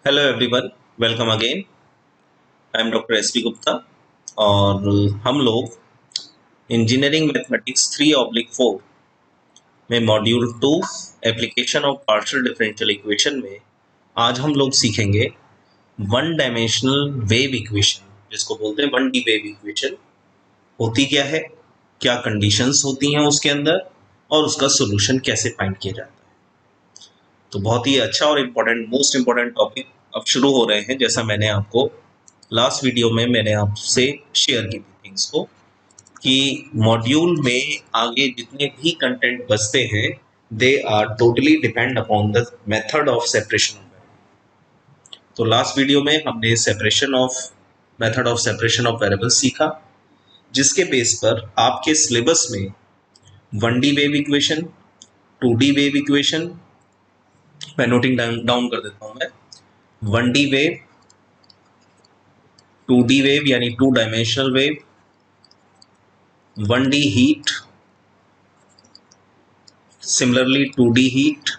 Hello everyone, welcome again. I am doctor S P Gupta और हम लोग इंजीनियरिंग मैथमेटिक्स 3/4 में module 2 application of partial differential equation में आज हम लोग सीखेंगे वन डायमेंशनल वेव इक्वेशन, जिसको बोलते हैं 1D वेव इक्वेशन। होती क्या है, क्या कंडीशंस होती हैं उसके अंदर और उसका सोल्यूशन कैसे फाइंड किया जाता है। तो बहुत ही अच्छा और इम्पोर्टेंट, मोस्ट इम्पोर्टेंट टॉपिक अब शुरू हो रहे हैं। जैसा मैंने आपको लास्ट वीडियो में मैंने आपसे शेयर की थी थिंग्स को, कि मॉड्यूल में आगे जितने भी कंटेंट बचते हैं they are totally depend upon the method of separation. तो लास्ट वीडियो में हमने separation of method of separation of variables सीखा, जिसके बेस पर आपके सिलेबस में 1D wave equation, 2D wave equation, मैं नोटिंग डाउन कर देता हूं मैं, 1D वेव, 2D वेव यानी 2 dimensional wave, 1D heat, similarly 2D heat,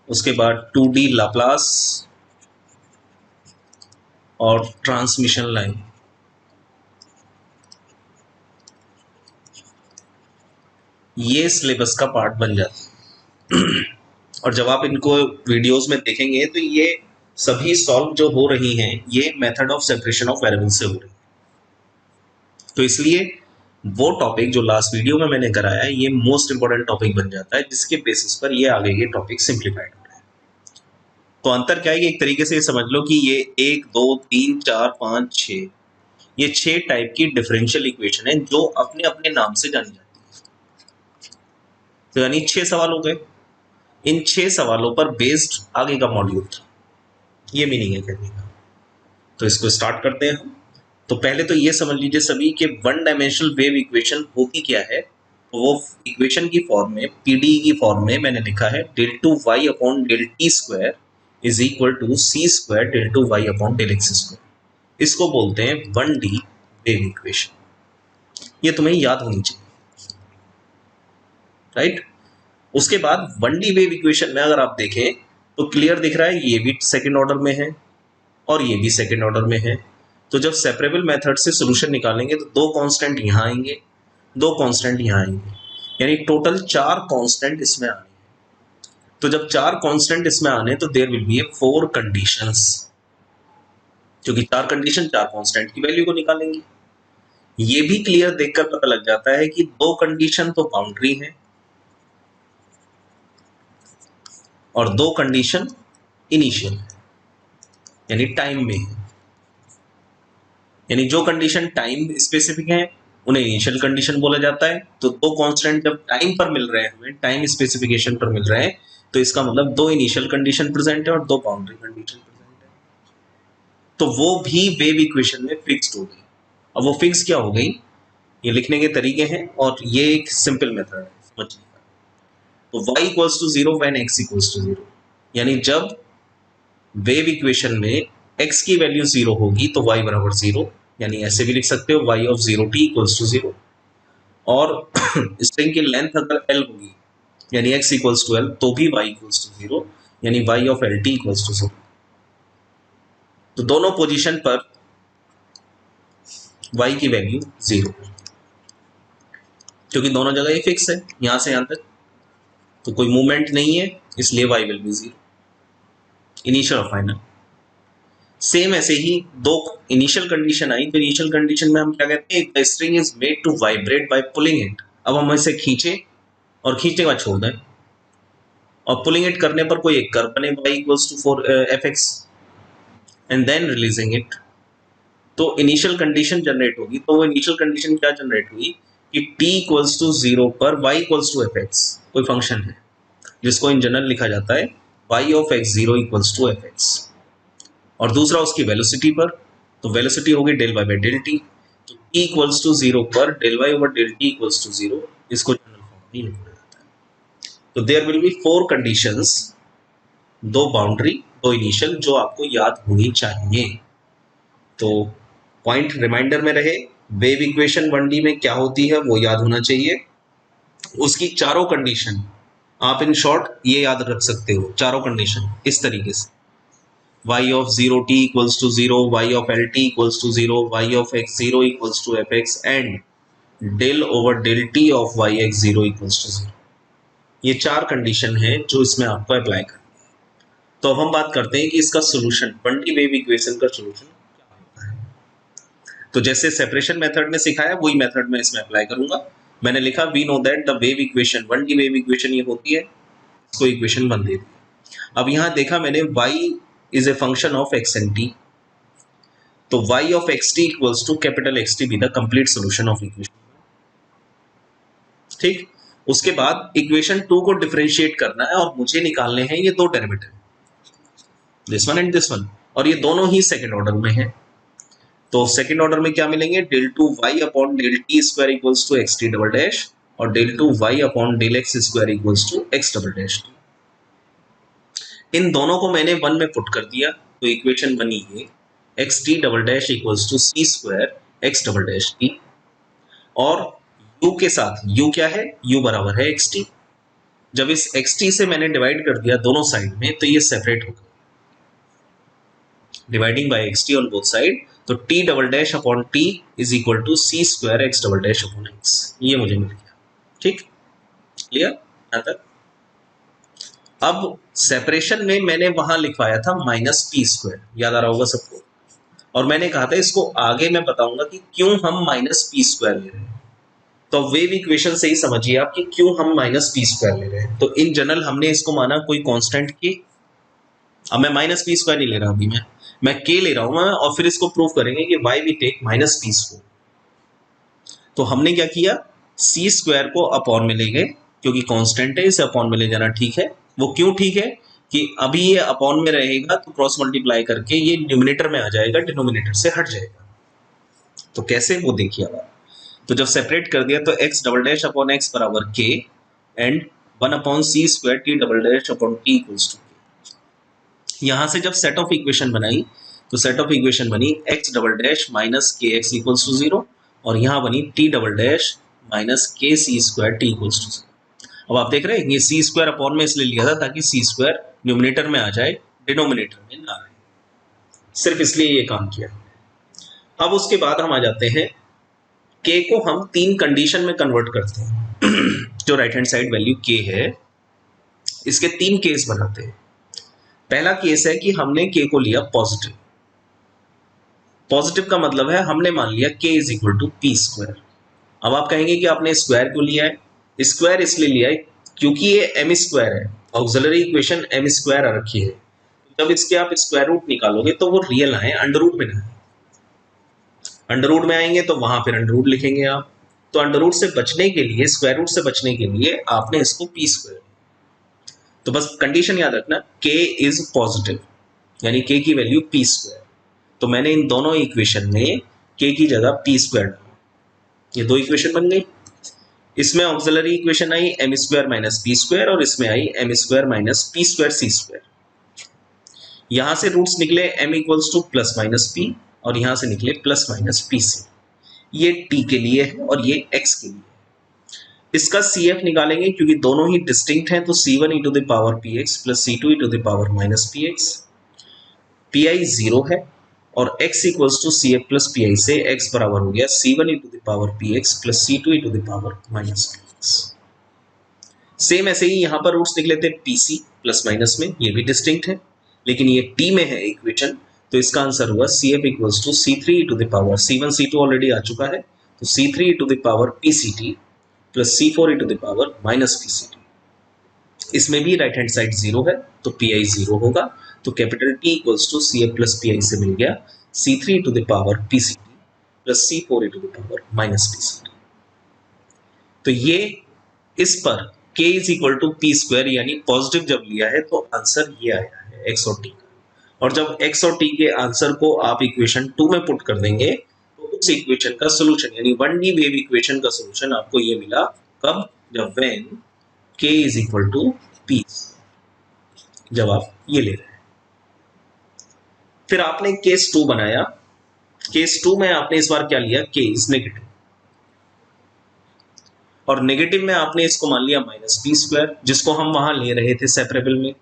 उसके बाद 2D लाप्लास और ट्रांसमिशन लाइन। ये सिलेबस का पार्ट बन जाता है और जब आप इनको वीडियोस में देखेंगे तो ये सभी सॉल्व जो हो रही हैं ये method of separation of variable से हो रही है। तो इसलिए वो टॉपिक जो लास्ट वीडियो में मैंने कराया है ये मोस्ट इंपॉर्टेंट टॉपिक बन जाता है, जिसके बेसिस पर ये आगे के टॉपिक सिंप्लीफाइड हो रहे हैं। तो अंतर क्या है कि एक तरीके से समझ लो कि ये 1 2 3 4 5 6 ये 6 टाइप की डिफरेंशियल इक्वेशन है जो अपने अपने नाम से जानी जाती है। तो यानी 6 सवाल हो गए। इन 6 सवालों पर बेस्ड आगे का मॉड्यूल था, ये मीनिंग है कहने का। तो इसको स्टार्ट करते हैं हम। तो पहले तो ये समझ लीजिए सभी के वन डायमेंशनल वेव इक्वेशन होती क्या है। तो वो इक्वेशन की फॉर्म में, पीडीई की फॉर्म में मैंने लिखा है del 2 y upon del t square is equal to c square del 2 y upon del x square. इसको बोलते हैं 1D वेव इक्वेशन। ये तुम्हें याद होनी चाहिए, राइट। उसके बाद 1D वेव इक्वेशन में अगर आप देखें तो क्लियर दिख रहा है ये भी सेकेंड ऑर्डर में है और ये भी सेकेंड ऑर्डर में है। तो जब सेपरेबल मेथड से सोल्यूशन निकालेंगे तो 2 कांस्टेंट यहाँ आएंगे, 2 कांस्टेंट यहाँ आएंगे, यानी टोटल 4 कांस्टेंट इसमें आने। तो जब 4 कांस्टेंट इसमें आने तो देयर विल बी 4 कंडीशंस, क्योंकि 4 कंडीशन 4 कांस्टेंट की वैल्यू को निकालेंगे। ये भी क्लियर देखकर पता लग जाता है कि 2 कंडीशन तो बाउंड्री है और 2 कंडीशन इनिशियल यानी टाइम में है। यानी जो कंडीशन टाइम स्पेसिफिक है उन्हें इनिशियल कंडीशन बोला जाता है। तो 2 कांस्टेंट जब टाइम पर मिल रहे हैं, हमें टाइम स्पेसिफिकेशन पर मिल रहे हैं, तो इसका मतलब 2 इनिशियल कंडीशन प्रेजेंट है और 2 बाउंड्री कंडीशन प्रेजेंट है। तो वो भी वेव इक्वेशन में फिक्स्ड हो गई। अब वो फिक्स क्या हो गई, ये लिखने के तरीके हैं और ये एक सिंपल मेथड है समझने का। तो y equals to 0 when x equals to 0, यानी जब वेव इक्वेशन में x की वैल्यू 0 होगी तो y बराबर 0, यानी ऐसे भी लिख सकते हो y of 0t equals to 0। और स्ट्रिंग की लेंथ अगर l होगी यानी x इक्वल्स टू l तो भी y इक्वल्स टू 0, यानी y of lt equals to 0। तो दोनों पोजीशन पर y की वैल्यू 0, क्योंकि दोनों जगह ये फिक्स है, यहां से यहां तक तो कोई मूवमेंट नहीं है, इसलिए y विल बी 0, इनिशियल और फाइनल। सेम ऐसे ही 2 इनिशियल कंडीशन आई, तो इनिशियल कंडीशन में हम क्या कहते हैं, the string is made to vibrate by pulling it. अब हम इसे खींचे और खींचने के बाद छोड़ दें और पुलिंग इट करने पर कोई एक कर्व बने y equals to 4fx and then releasing it. तो इनिशियल कंडीशन जनरेट होगी। तो वो इनिशियल कंडीशन क्या जनरेट हुई कि t इक्वल्स टू 0 पर y इक्वल्स टू fx कोई फंक्शन है जिसको इन जनरल लिखा जाता है y of x 0 equals to fx, और दूसरा उसकी वेलोसिटी पर, तो वेलोसिटी होगी del y by del t। तो t इक्वल्स टू 0 पर del y over del t equals to 0, इसको जनरल फॉर्म में लिखा जाता है। तो there will be 4 conditions, 2 boundary 2 initial, जो आपको याद होनी चाहिए। तो पॉइंट रिमाइंडर में रहे, वेव इक्वेशन 1D में क्या होती है वो याद होना चाहिए। उसकी चारों कंडीशन आप इन शॉर्ट ये याद रख सकते हो चारों कंडीशन इस तरीके से, y of 0t equals to 0, y of lt equals to 0, y of x0 equals to fx and del over del t of yx0 equals to 0। ये चार कंडीशन है जो इसमें आपको अप्लाई करना है। तो अब हम बात करते हैं कि इसका सोल्यूशन, 1D वेव इक्वेशन का सोल्यूशन क्या होता है। तो जैसे सेपरेशन मेथड में सिखाया वही मेथड में इसमें अप्लाई करूंगा। मैंने लिखा we know that the wave equation, 1D wave equation ये होती है, इसको इक्वेशन 1 दे दी। अब यहाँ देखा मैंने y is a function of x and t, तो y of xt equals to capital xt be the complete solution of equation. ठीक, उसके बाद इक्वेशन 2 को डिफरेंशिएट करना है और मुझे निकालने हैं ये दो derivative, this one and this one, और ये दोनों ही सेकंड ऑर्डर में है। तो सेकंड ऑर्डर में क्या मिलेंगे, del two y upon del t square equals to x T double dash और del two y upon del x square equals to x double dash. इन दोनों को मैंने वन में पुट कर दिया तो इक्वेशन बनी ये X T double dash equals to C square x double dash T, और u के साथ u क्या है, u बराबर है एक्स टी। जब इस एक्स टी से मैंने डिवाइड कर दिया दोनों साइड में तो ये सेपरेट हो गया, dividing by x t on both side, तो t double dash upon t is equal to C square x double dash upon x, ये मुझे मिल गया। ठीक, क्लियर यहां तक। अब सेपरेशन में मैंने वहां लिखवाया था माइनस पी स्क्वायर, याद आ रहा होगा सबको, और मैंने कहा था इसको आगे मैं बताऊंगा कि क्यों हम माइनस पी स्क्वायर ले रहे हैं। तो वेव इक्वेशन से ही समझिए आप कि क्यों हम माइनस पी स्क्वायर ले रहे हैं। तो इन जनरल हमने इसको माना कोई कांस्टेंट के, अब मैं माइनस पी स्क्वायर नहीं ले रहा, अभी मैं के ले रहा हूं मैं, और फिर इसको प्रूव करेंगे कि why we take minus P square. तो हमने क्या किया, सी स्क्वायर को अपॉन में ले गए, क्योंकि कांस्टेंट है इसे अपॉन में ले जाना ठीक है। वो क्यों ठीक है कि अभी ये अपॉन में रहेगा तो क्रॉस मल्टीप्लाई करके ये न्यूमिनेटर में आ जाएगा, डिनोमिनेटर से हट जाएगा। तो कैसे, वो देखिए अब। तो जब सेपरेट कर दिया तो X double dash upon X बराबर K and 1 upon C square T double dash upon T equals to K. यहां से जब सेट ऑफ इक्वेशन बनाई तो सेट ऑफ इक्वेशन बनी X double dash minus K X equals to 0 और यहां बनी T double dash minus K C square T equals to 0। अब आप देख रहे हैं ये सी स्क्वायर अपॉन में इसलिए लिया था ताकि सी स्क्वायर न्यूमिनेटर में आ जाए, डिनोमिनेटर में ना आए, सिर्फ इसलिए ये काम किया। अब उसके बाद हम आ जाते हैं के को हम तीन कंडीशन में कन्वर्ट करते हैं जो राइट हैंड साइड वैल्यू के है, इसके तीन केस बनाते हैं। पहला केस है कि हमने के को लिया पॉजिटिव। पॉजिटिव का मतलब है हमने मान लिया K is equal to P square. अब आप कहेंगे कि आपने स्क्वायर क्यों लिया है, स्क्वायर इसलिए लिया है क्योंकि ये एम स्क्वायर है, ऑक्सिलरी इक्वेशन एम स्क्वायर आ रखी है। जब इसके आप स्क्वायर रूट निकालोगे तो वो रियल आए, अंडर रूट में ना आए। अंडर रूट में आएंगे तो वहां फिर अंडर रूट लिखेंगे आप। तो अंडर रूट से बचने के लिए, स्क्वायर रूट से बचने के लिए आपने इसको पी स्क्वायर, तो बस कंडीशन याद रखना के इज पॉजिटिव यानी के की वैल्यू पी स्क्वायर। तो मैंने इन दोनों इक्वेशन में के की जगह पी स्क्वायर डाला, ये दो इक्वेशन बन गई। इसमें auxiliary equation I M square minus P square और इसमें I M square minus P square C square. यहां से रूट्स निकले M equals to plus minus P और यहां से निकले प्लस माइनस पी सी। ये टी के लिए है और ये एक्स के लिए। इसका सी एफ निकालेंगे क्योंकि दोनों ही डिस्टिंक्ट हैं, तो c one e to the power p x plus c two e to the power minus p x. P I zero है और x equals to C F plus P I से x बराबर हो गया c one e to the power p x plus c two e to the power minus p x. Same ऐसे ही यहां पर रूट्स निकले थे पी सी प्लस माइनस में, ये भी डिस्टिंक्ट है लेकिन ये टी में है इक्वेशन, तो इसका आंसर हुआ C F equals to c three e to the power c one c two already आ चुका है, तो c three e to the power P C T plus C four E to the power minus P C t. इसमें भी right hand side zero है तो P I zero होगा, तो capital T equals to C F plus P I से मिल गया C three to the power P C T plus C four E to the power minus P C T. तो ये इस पर k is equal to P square यानी positive जब लिया है तो आंसर ये आया है x और t का। और जब x और t के आंसर को आप इक्वेशन 2 में पुट कर देंगे तो उस इक्वेशन का सोल्यूशन यानी 1D वेव इक्वेशन का सोल्यूशन आपको ये मिला, कब, जब when k is equal to p, जब आप ये ले रहे हैं। फिर आपने केस 2 बनाया, केस 2 में आपने इस बार क्या लिया, k इज नेगेटिव। और नेगेटिव में आपने इसको मान लिया माइनस पी स्क्वायर, जिसको हम वहां ले रहे थे सेपरेबल में।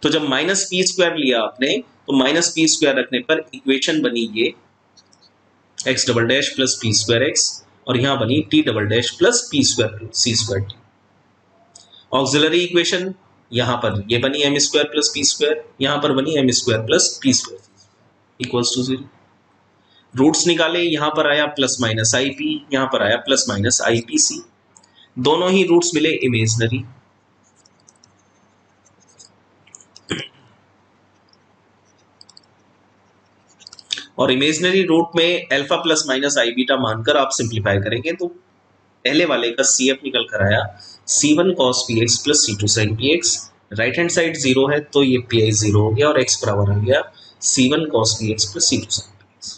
तो जब माइनस पी स्क्वायर लिया आपने तो माइनस पी स्क्वायर रखने पर इक्वेशन बनी ये x double dash plus p square x, और यहां बनी T double dash plus p square सी स्क्वायर टी। ऑक्सिलरी इक्वेशन यहां पर ये बनी m square plus p square, यहां पर बनी m square plus p square equals to 0। Roots निकाले, यहां पर आया प्लस माइनस आई पी, यहां पर आया plus minus I P C, दोनों ही रूट्स मिले इमेजनरी। और इमेजनरी रूट में alpha plus minus I beta मानकर आप सिंप्लीफाई करेंगे तो पहले वाले का सी एफ निकल कर आया C1 cos px plus C2 sin px। Right hand side 0 है तो ये pi 0 हो गया और x बराबर आ गया C1 cos px plus C2 sin px।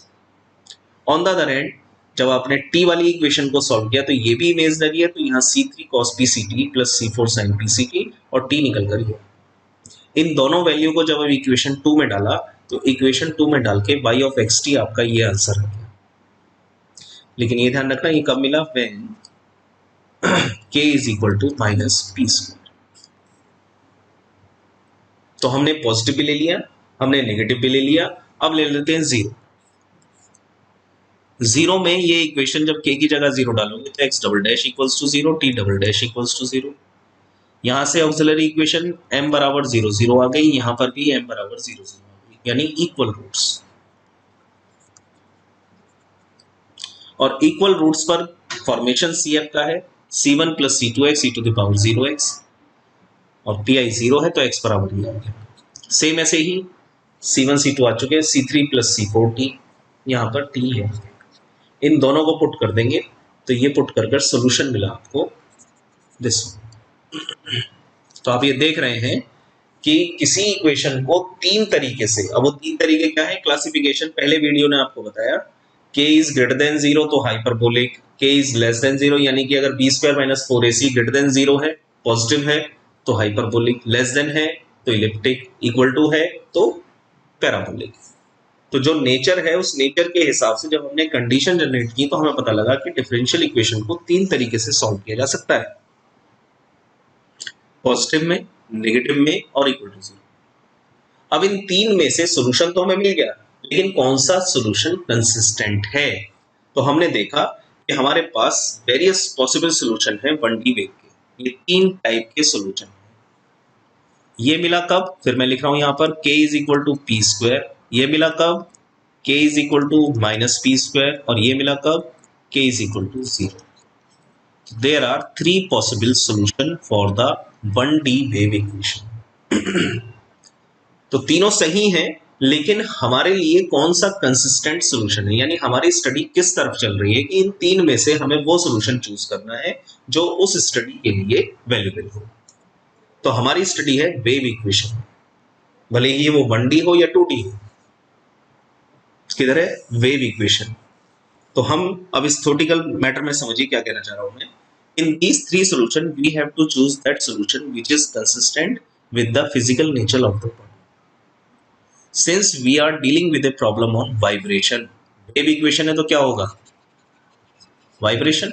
On the other hand जब आपने t वाली इक्वेशन को सॉल्व किया तो ये भी इमेजनरी है, तो यहाँ C3 cos pct plus C4 sin pct और t निकल कर गया। इन दोनों वैल्यू को जब अब इक्वेशन 2 में डाला तो इक्वेशन 2 में डाल के y ऑफ xt आपका ये आंसर आ गया। लेकिन ये ध्यान रखना ये कब मिला, when k is equal to minus P square. तो हमने पॉजिटिव भी ले लिया, हमने नेगेटिव भी ले लिया, अब ले लेते हैं 0। 0 में ये इक्वेशन जब k की जगह 0 डालोगे तो x double dash equals to 0, t double dash equals to 0। यहां से ऑक्सिलरी इक्वेशन m बराबर 0 0 आ गई, यहां पर भी m बराबर 0 0 आ गई, यानी इक्वल रूट्स। और इक्वल रूट्स पर फॉर्मेशन CF का है C1 plus C2x e to the power 0x, और pi 0 है तो x बराबर ही आ गया। सेम ऐसे ही C1 C2 आ चुके हैं, C3 प्लस C4t, यहाँ पर t है। इन दोनों को पुट कर देंगे तो ये पुट कर सोल्यूशन मिला आपको दिस। तो आप ये देख रहे हैं कि किसी इक्वेशन को तीन तरीके से, अब वो तीन तरीके क्या है, क्लासिफिकेशन पहले वीडियो ने आपको बताया, k इज ग्रेटर देन 0 तो hyperbolic, k is less than 0 यानी कि अगर b square minus 4ac greater than 0 है, पॉजिटिव है तो हाइपरबोलिक, लेस देन है तो इलिप्टिक, इक्वल टू है तो पैराबोलिक। तो जो नेचर है उस नेचर के हिसाब से जब हमने कंडीशन जनरेट की तो हमें पता लगा कि डिफरेंशियल इक्वेशन को तीन तरीके से सॉल्व किया जा सकता है, पॉजिटिव में, नेगेटिव में और इक्वल टू 0। अब इन तीन में से सॉल्यूशन तो हमें मिल गया, लेकिन कौन सा सॉल्यूशन कंसिस्टेंट है। तो हमने देखा कि हमारे पास वेरियस पॉसिबल सॉल्यूशन है 1D वेव के, ये तीन टाइप के सॉल्यूशन है। ये मिला कब, फिर मैं लिख रहा हूं यहां पर k is equal to P square, ये मिला कब k is equal to minus P square, और ये मिला कब k is equal to 0। There are 3 possible solution for the 1D wave equation. तो तीनों सही हैं, लेकिन हमारे लिए कौन सा कंसिस्टेंट सॉल्यूशन है, यानी हमारी स्टडी किस तरफ चल रही है कि इन तीन में से हमें वो सॉल्यूशन चूज करना है जो उस स्टडी के लिए वैल्यूएबल हो। तो हमारी स्टडी है वेव इक्वेशन, भले ही वो 1D हो या 2D हो, किधर है वेव इक्वेशन। तो हम अब इस थ्योरेटिकल मैटर में समझिए क्या कहना चाह रहा हूं मैं। In these three solutions, we have to choose that solution which is consistent with the physical nature of the body. Since we are dealing with a problem on vibration, wave equation है तो क्या होगा, vibration.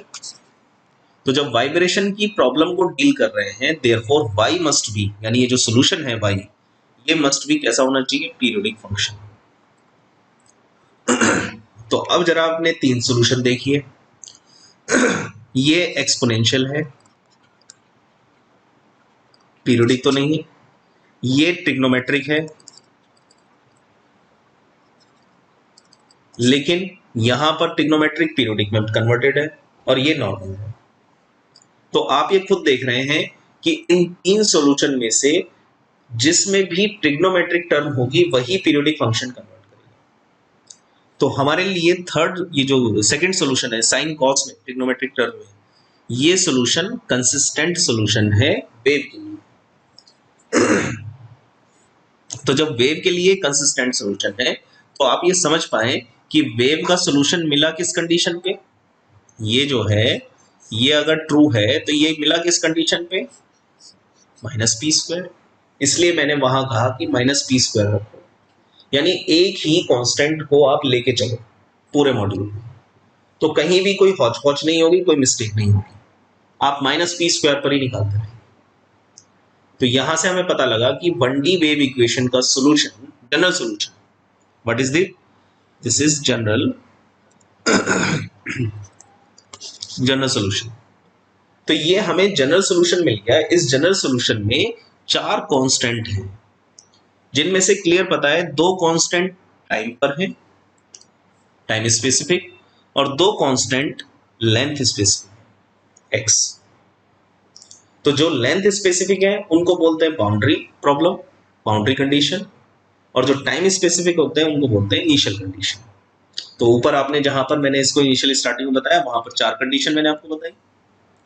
तो जब vibration की problem को deal कर रहे हैं, therefore y must be, यानी ये जो सोल्यूशन है y, ये मस्ट भी कैसा होना चाहिए, पीरियोडिक फंक्शन। तो अब जरा आपने तीन सोल्यूशन देखिए। ये एक्सपोनेंशियल है, पीरियोडिक तो नहीं है, ये ट्रिग्नोमेट्रिक है, लेकिन यहां पर ट्रिग्नोमेट्रिक पीरियोडिक में कन्वर्टेड है, और ये नॉर्मल है। तो आप ये खुद देख रहे हैं कि इन तीन सॉल्यूशन में से जिसमें भी ट्रिग्नोमेट्रिक टर्म होगी वही पीरियोडिक फंक्शन कन्वर्ट करेगा। तो हमारे लिए थर्ड, ये जो सेकंड सॉल्यूशन है साइन कॉस में ट्रिग्नोमेट्रिक टर्म में, ये सॉल्यूशन कंसिस्टेंट सॉल्यूशन है वेव के लिए। तो जब वेव के लिए कंसिस्टेंट सॉल्यूशन है तो आप ये समझ पाए कि वेव का सॉल्यूशन मिला किस कंडीशन पे, ये जो है ये अगर ट्रू है तो ये मिला किस कंडीशन पे, माइनस पी स्क्वायर। इसलिए मैंने वहां कहा कि माइनस पी स्क्वायर रखो, यानी एक ही कांस्टेंट को आप लेके चलो पूरे मॉड्यूल में, तो कहीं भी कोई हौच-पौच नहीं होगी, कोई मिस्टेक नहीं होगी। आप माइनस पी स्क्वायर पर ही निकालते रहे। तो यहां से हमें पता लगा कि 1D वेव इक्वेशन का solution, general solution, what is this is general general solution. तो ये हमें जनरल सोल्यूशन मिल गया। इस जनरल सोल्यूशन में 4 कांस्टेंट हैं, जिनमें से क्लियर पता है 2 कांस्टेंट टाइम पर है, टाइम स्पेसिफिक, और 2 कांस्टेंट लेंथ स्पेसिफिक एक्स। तो जो लेंथ स्पेसिफिक है उनको बोलते हैं बाउंड्री प्रॉब्लम, बाउंड्री कंडीशन, और जो टाइम स्पेसिफिक होते हैं उनको बोलते हैं इनिशियल कंडीशन। तो ऊपर आपने जहां पर मैंने इसको इनिशियल स्टार्टिंग में बताया वहां पर 4 कंडीशन मैंने आपको बताई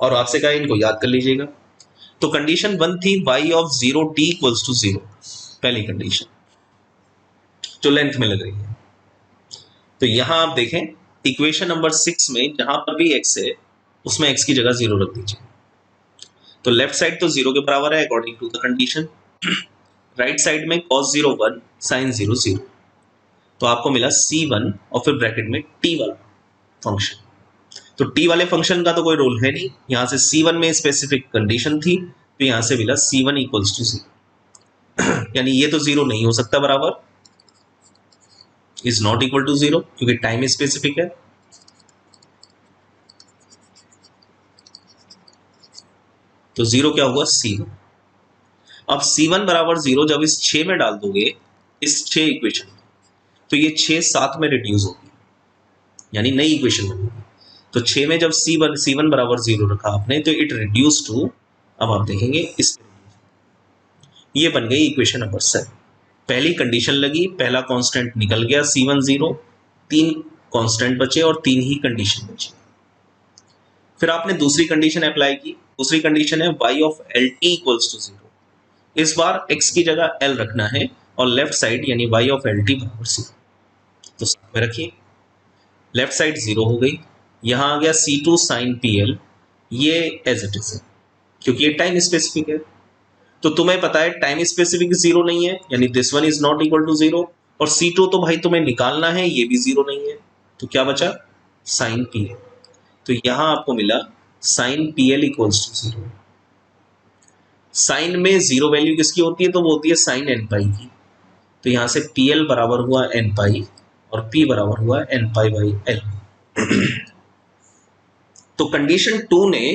और आपसे कहा इनको याद कर लीजिएगा। तो कंडीशन 1 थी y of 0 t equals to 0, पहली कंडीशन जो लेंथ में लग रही है। तो यहां आप देखें इक्वेशन नंबर 6 में जहां पर भी x है उसमें x की जगह 0 रख दीजिए। तो लेफ्ट साइड तो 0 के बराबर है according to the condition, right side में cos 0 1 sin 0 0। तो आपको मिला c1 और फिर ब्रैकेट में t वाला फंक्शन। तो t वाले फंक्शन का तो कोई रोल है नहीं, यहां से c1 में स्पेसिफिक कंडीशन थी तो यहां से मिला c1 इक्वल्स टू 0। यानी ये तो 0 नहीं हो सकता बराबर, इज नॉट इक्वल टू 0 क्योंकि टाइम स्पेसिफिक है। तो 0 क्या हुआ c1। अब c1 बराबर 0 जब इस 6 में डाल दोगे, इस 6 इक्वेशन में, तो ये 6 7 में रिड्यूस होगी, यानी नई इक्वेशन बनेगी। तो 6 में जब c1 बराबर 0 रखा आपने तो इट रिड्यूस टू, अब आप देखेंगे इस, ये बन गई इक्वेशन नंबर 7। पहली कंडीशन लगी, पहला कांस्टेंट निकल गया c1 0, 3 कांस्टेंट बचे और 3 ही कंडीशन बची। फिर आपने दूसरी कंडीशन अप्लाई की, दूसरी कंडीशन है y of l t equals to 0। इस बार x की जगह l रखना है और लेफ्ट साइड यानी y ऑफ एल टी बराबर 0। तो साथ में रखिए, लेफ्ट साइड 0 हो गई, यहां आ गया c2 sin pl, ये एज इट इज है क्योंकि ये टाइम स्पेसिफिक है। तो तुम्हें पता है टाइम स्पेसिफिक 0 नहीं है, यानी this one is not equal to 0, और c2 तो भाई तुम्हें निकालना है, ये भी 0 नहीं है। तो क्या बचा sin pl। तो यहां आपको मिला sin pl equals to 0। Sine में 0 वैल्यू किसकी होती है, तो वो होती है sin n पाई की। तो यहां से pl बराबर हुआ n पाई और p बराबर हुआ n पाई बाई l। तो कंडीशन 2 ने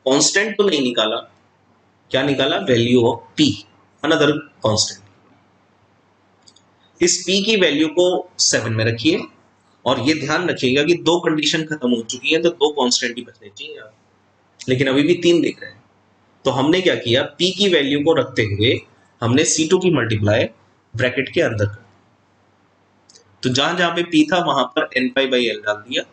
कांस्टेंट तो नहीं निकाला, क्या निकाला, value of p, another constant. इस p की वैल्यू को 7 में रखिए और ये ध्यान रखिएगा कि 2 कंडीशन खत्म हो चुकी है तो 2 कांस्टेंट ही बचने चाहिए, लेकिन अभी भी 3 दिख रहे हैं। तो हमने क्या किया, p की वैल्यू को रखते हुए हमने c2 की मल्टीप्लाई ब्रैकेट के अंदर कर, तो जहां जहां पे p था वहां पर n पाई बाई l डाल दिया,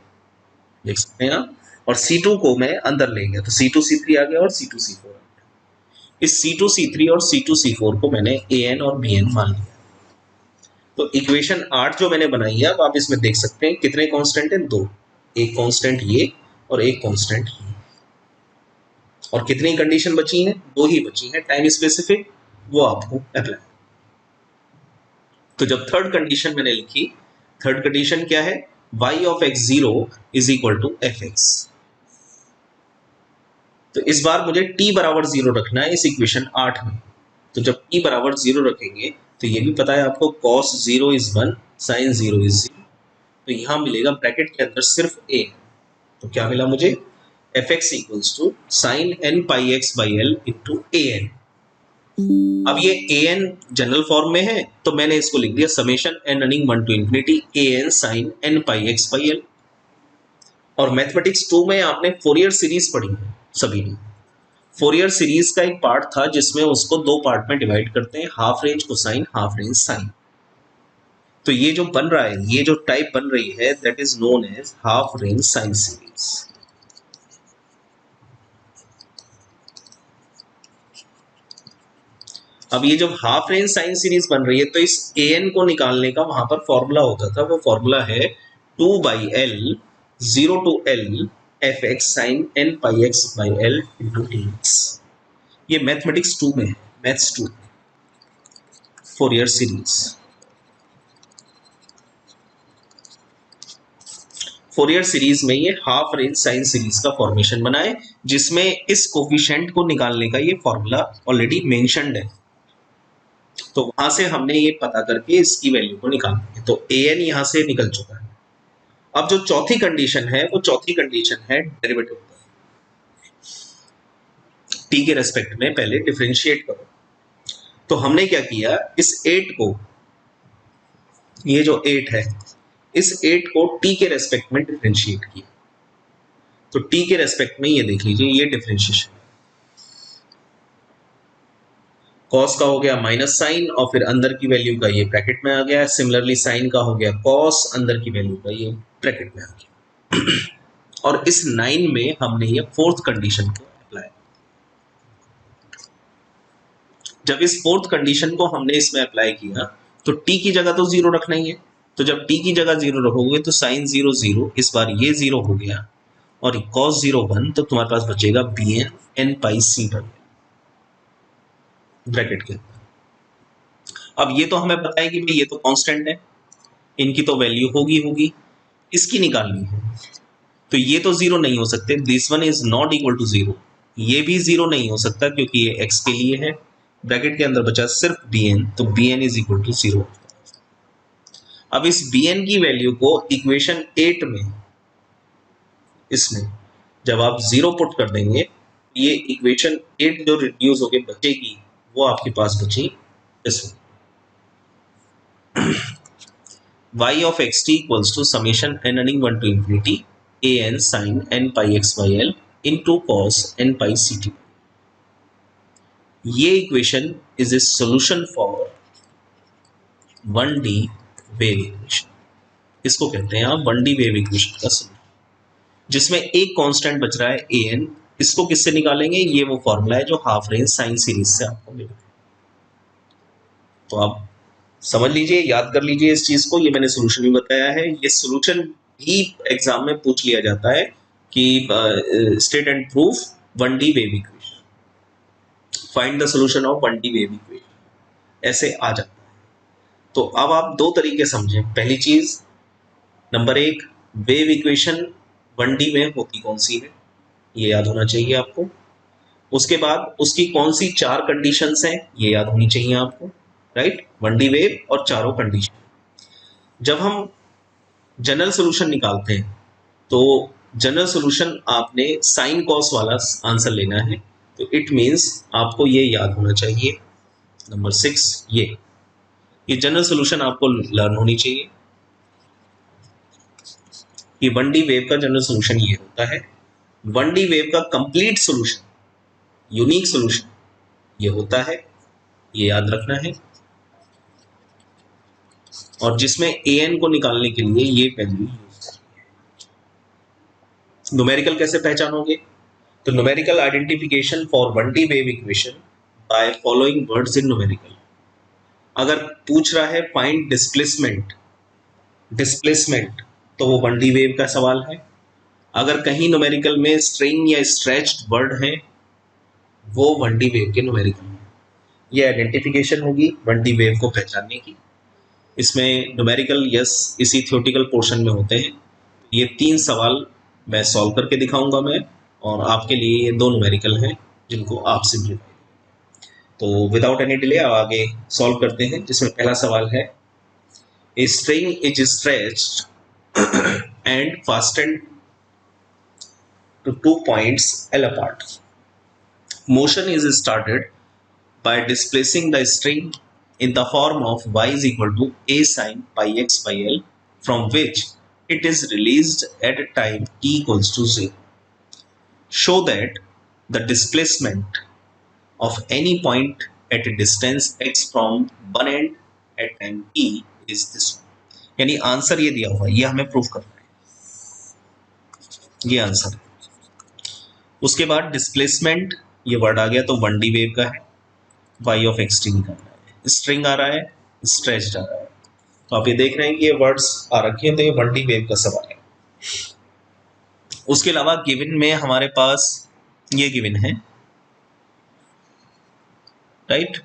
देख सकते हैं आप, और c2 को मैं अंदर ले गया तो c2 c3 आ गया और c2 c4 आ गया। इस c2 c3 और c2 c4 को मैंने an और bn मान लिया। तो इक्वेशन 8 जो मैंने बनाई है, अब आप इसमें देख सकते हैं कितने कांस्टेंट हैं, 2, एक कांस्टेंट ये और एक कांस्टेंट ये, और कितनी कंडीशन बची हैं, 2 ही बची हैं टाइम स्पेसिफिक, वो आपको अप्लाई। तो जब थर्ड कंडीशन मैंने लिखी, थर्ड कंडीशन क्या है, y of x0 is equal to fx। तो इस बार मुझे t बराबर 0 रखना है इस इक्वेशन 8 में। तो जब t बराबर 0 रखेंगे तो ये भी पता है आपको cos 0 इज 1 sin 0 इज 0, तो यहां मिलेगा ब्रैकेट के अंदर सिर्फ a। तो क्या मिला मुझे, fx equals to sin n pi x by l into an। अब ये an जनरल फॉर्म में है तो मैंने इसको लिख दिया summation n running 1 to infinity an sin n pi x by l। और मैथमेटिक्स 2 में आपने फोरियर सीरीज पढ़ी है सभी ने। फोरियर सीरीज का एक पार्ट था जिसमें उसको 2 पार्ट में डिवाइड करते हैं, half range cosine, half range sign. तो ये जो बन रहा है, ये जो टाइप बन रही है, that is known as half range sine series. अब ये जब हाफ रेंज साइन सीरीज बन रही है तो इस an को निकालने का वहां पर फॉर्मूला होता था, वो फॉर्मूला है 2 by l 0 to l f x sine n pi x by l into dx। ये मैथमेटिक्स 2 में है, maths 2 Fourier series. Fourier series में ये हाफ रेंज साइन सीरीज का फॉर्मेशन बनाए जिसमें इस कोफिशिएंट को निकालने का ये फॉर्मूला ऑलरेडी मेंशन्ड है। तो वहां से हमने ये पता करके इसकी वैल्यू को निकालनी है। तो an यहां से निकल चुका है। अब जो चौथी कंडीशन है वो चौथी कंडीशन है डेरिवेटिव टी के रेस्पेक्ट में पहले डिफरेंशिएट करो। तो हमने क्या किया, इस 8 को, ये जो 8 है, इस 8 को t के रेस्पेक्ट में डिफरेंशिएट किया। तो t के रेस्पेक्ट में ये देख लीजिए, ये डिफरेंशिएशन कॉस का हो गया माइनस साइन और फिर अंदर की वैल्यू का ये ब्रैकेट में आ गया। सिमिलरली साइन का हो गया कॉस, अंदर की वैल्यू का ये ब्रैकेट में आ गया। और इस 9 में हमने ये फोर्थ कंडीशन को अप्लाई। जब इस फोर्थ कंडीशन को हमने इसमें अप्लाई किया तो t की जगह तो 0 रखना ही है। तो जब t की जगह 0 रखोगे तो साइन 0 0, इस बार ये 0 हो गया और cos 0 1, तो तुम्हारे पास बचेगा bn n पाई c बन गया ब्रैकेट के। अब ये तो हमें पता है कि भाई ये तो कांस्टेंट है, इनकी तो वैल्यू होगी, इसकी निकालनी है। तो ये तो 0 नहीं हो सकते, this one is not equal to 0, ये भी 0 नहीं हो सकता क्योंकि ये x के लिए है। ब्रैकेट के अंदर बचा सिर्फ bn, तो bn इज इक्वल टू 0। अब इस bn की वैल्यू को इक्वेशन 8 में, इसमें जब आप 0 पुट कर देंगे, ये इक्वेशन 8 जो रिड्यूस होके बचेगी वो आपके पास बची इसमें y of xt equals to summation n running 1 to infinity an sin n pi x by l into cos n pi ct। ये equation is a solution for 1D wave equation. इसको कहते हैं आप 1D वेव इक्वेशन का solution, जिसमें एक constant बच रहा है an। इसको किससे निकालेंगे, ये वो फॉर्मूला है जो हाफ रेंज साइन सीरीज से आपको मिलेगा। तो आप समझ लीजिए, याद कर लीजिए इस चीज को। ये मैंने सोल्यूशन भी बताया है, ये सोल्यूशन भी एग्जाम में पूछ लिया जाता है कि state and proof 1D wave equation, find the solution of 1D wave equation, ऐसे आ जाता है। तो अब आप दो तरीके समझें। पहली चीज, नंबर 1, वेव इक्वेशन 1D में होती कौन सी है, ये याद होना चाहिए आपको। उसके बाद उसकी कौन सी 4 कंडीशंस हैं, ये याद होनी चाहिए आपको, राइट। 1D वेव और चारों कंडीशन। जब हम जनरल सॉल्यूशन निकालते हैं तो जनरल सॉल्यूशन आपने साइन कॉस वाला आंसर लेना है। तो इट मींस आपको ये याद होना चाहिए, नंबर 6, ये जनरल सॉल्यूशन आपको लर्न होनी चाहिए कि 1D वेव का जनरल सॉल्यूशन ये होता है। 1D वेव का कंप्लीट सॉल्यूशन, यूनिक सॉल्यूशन ये होता है, ये याद रखना है। और जिसमें an को निकालने के लिए ये वैल्यू यूज करनी है। न्यूमेरिकल कैसे पहचानोगे, तो numerical identification for 1D wave equation by following words in numerical. अगर पूछ रहा है फाइंड डिस्प्लेसमेंट, तो वो 1D वेव का सवाल है। अगर कहीं न्यूमेरिकल में स्ट्रिंग या स्ट्रेच्ड वर्ड है, वो 1D वेव के न्यूमेरिकल में। ये आइडेंटिफिकेशन होगी 1D वेव को पहचानने की। इसमें न्यूमेरिकल इसी थ्योरेटिकल पोर्शन में होते हैं। ये 3 सवाल मैं सॉल्व करके दिखाऊंगा मैं, और आपके लिए ये 2 न्यूमेरिकल हैं जिनको आप सिंप्लीफाई। तो विदाउट एनी डिले आगे सॉल्व करते हैं, जिसमें पहला सवाल है, a string is stretched and fastened to 2 points L apart. Motion is started by displacing the string in the form of y is equal to a sin pi x by L, from which it is released at a time t equals to 0. Show that the displacement of any point at a distance x from one end at time t is this one. यानी answer ये दिया हुआ है, ये हमें proof करना है, ये आंसर है। उसके बाद डिस्प्लेसमेंट, ये वर्ड आ गया तो 1D वेव का है, y ऑफ xt निकालना है। स्ट्रिंग आ रहा है, स्ट्रेच्ड आ रहा है, तो आप ये देख रहे हैं कि ये वर्ड्स आ रखे हैं, तो ये 1D वेव का सवाल है। उसके अलावा गिवन में हमारे पास ये गिवन है, राइट,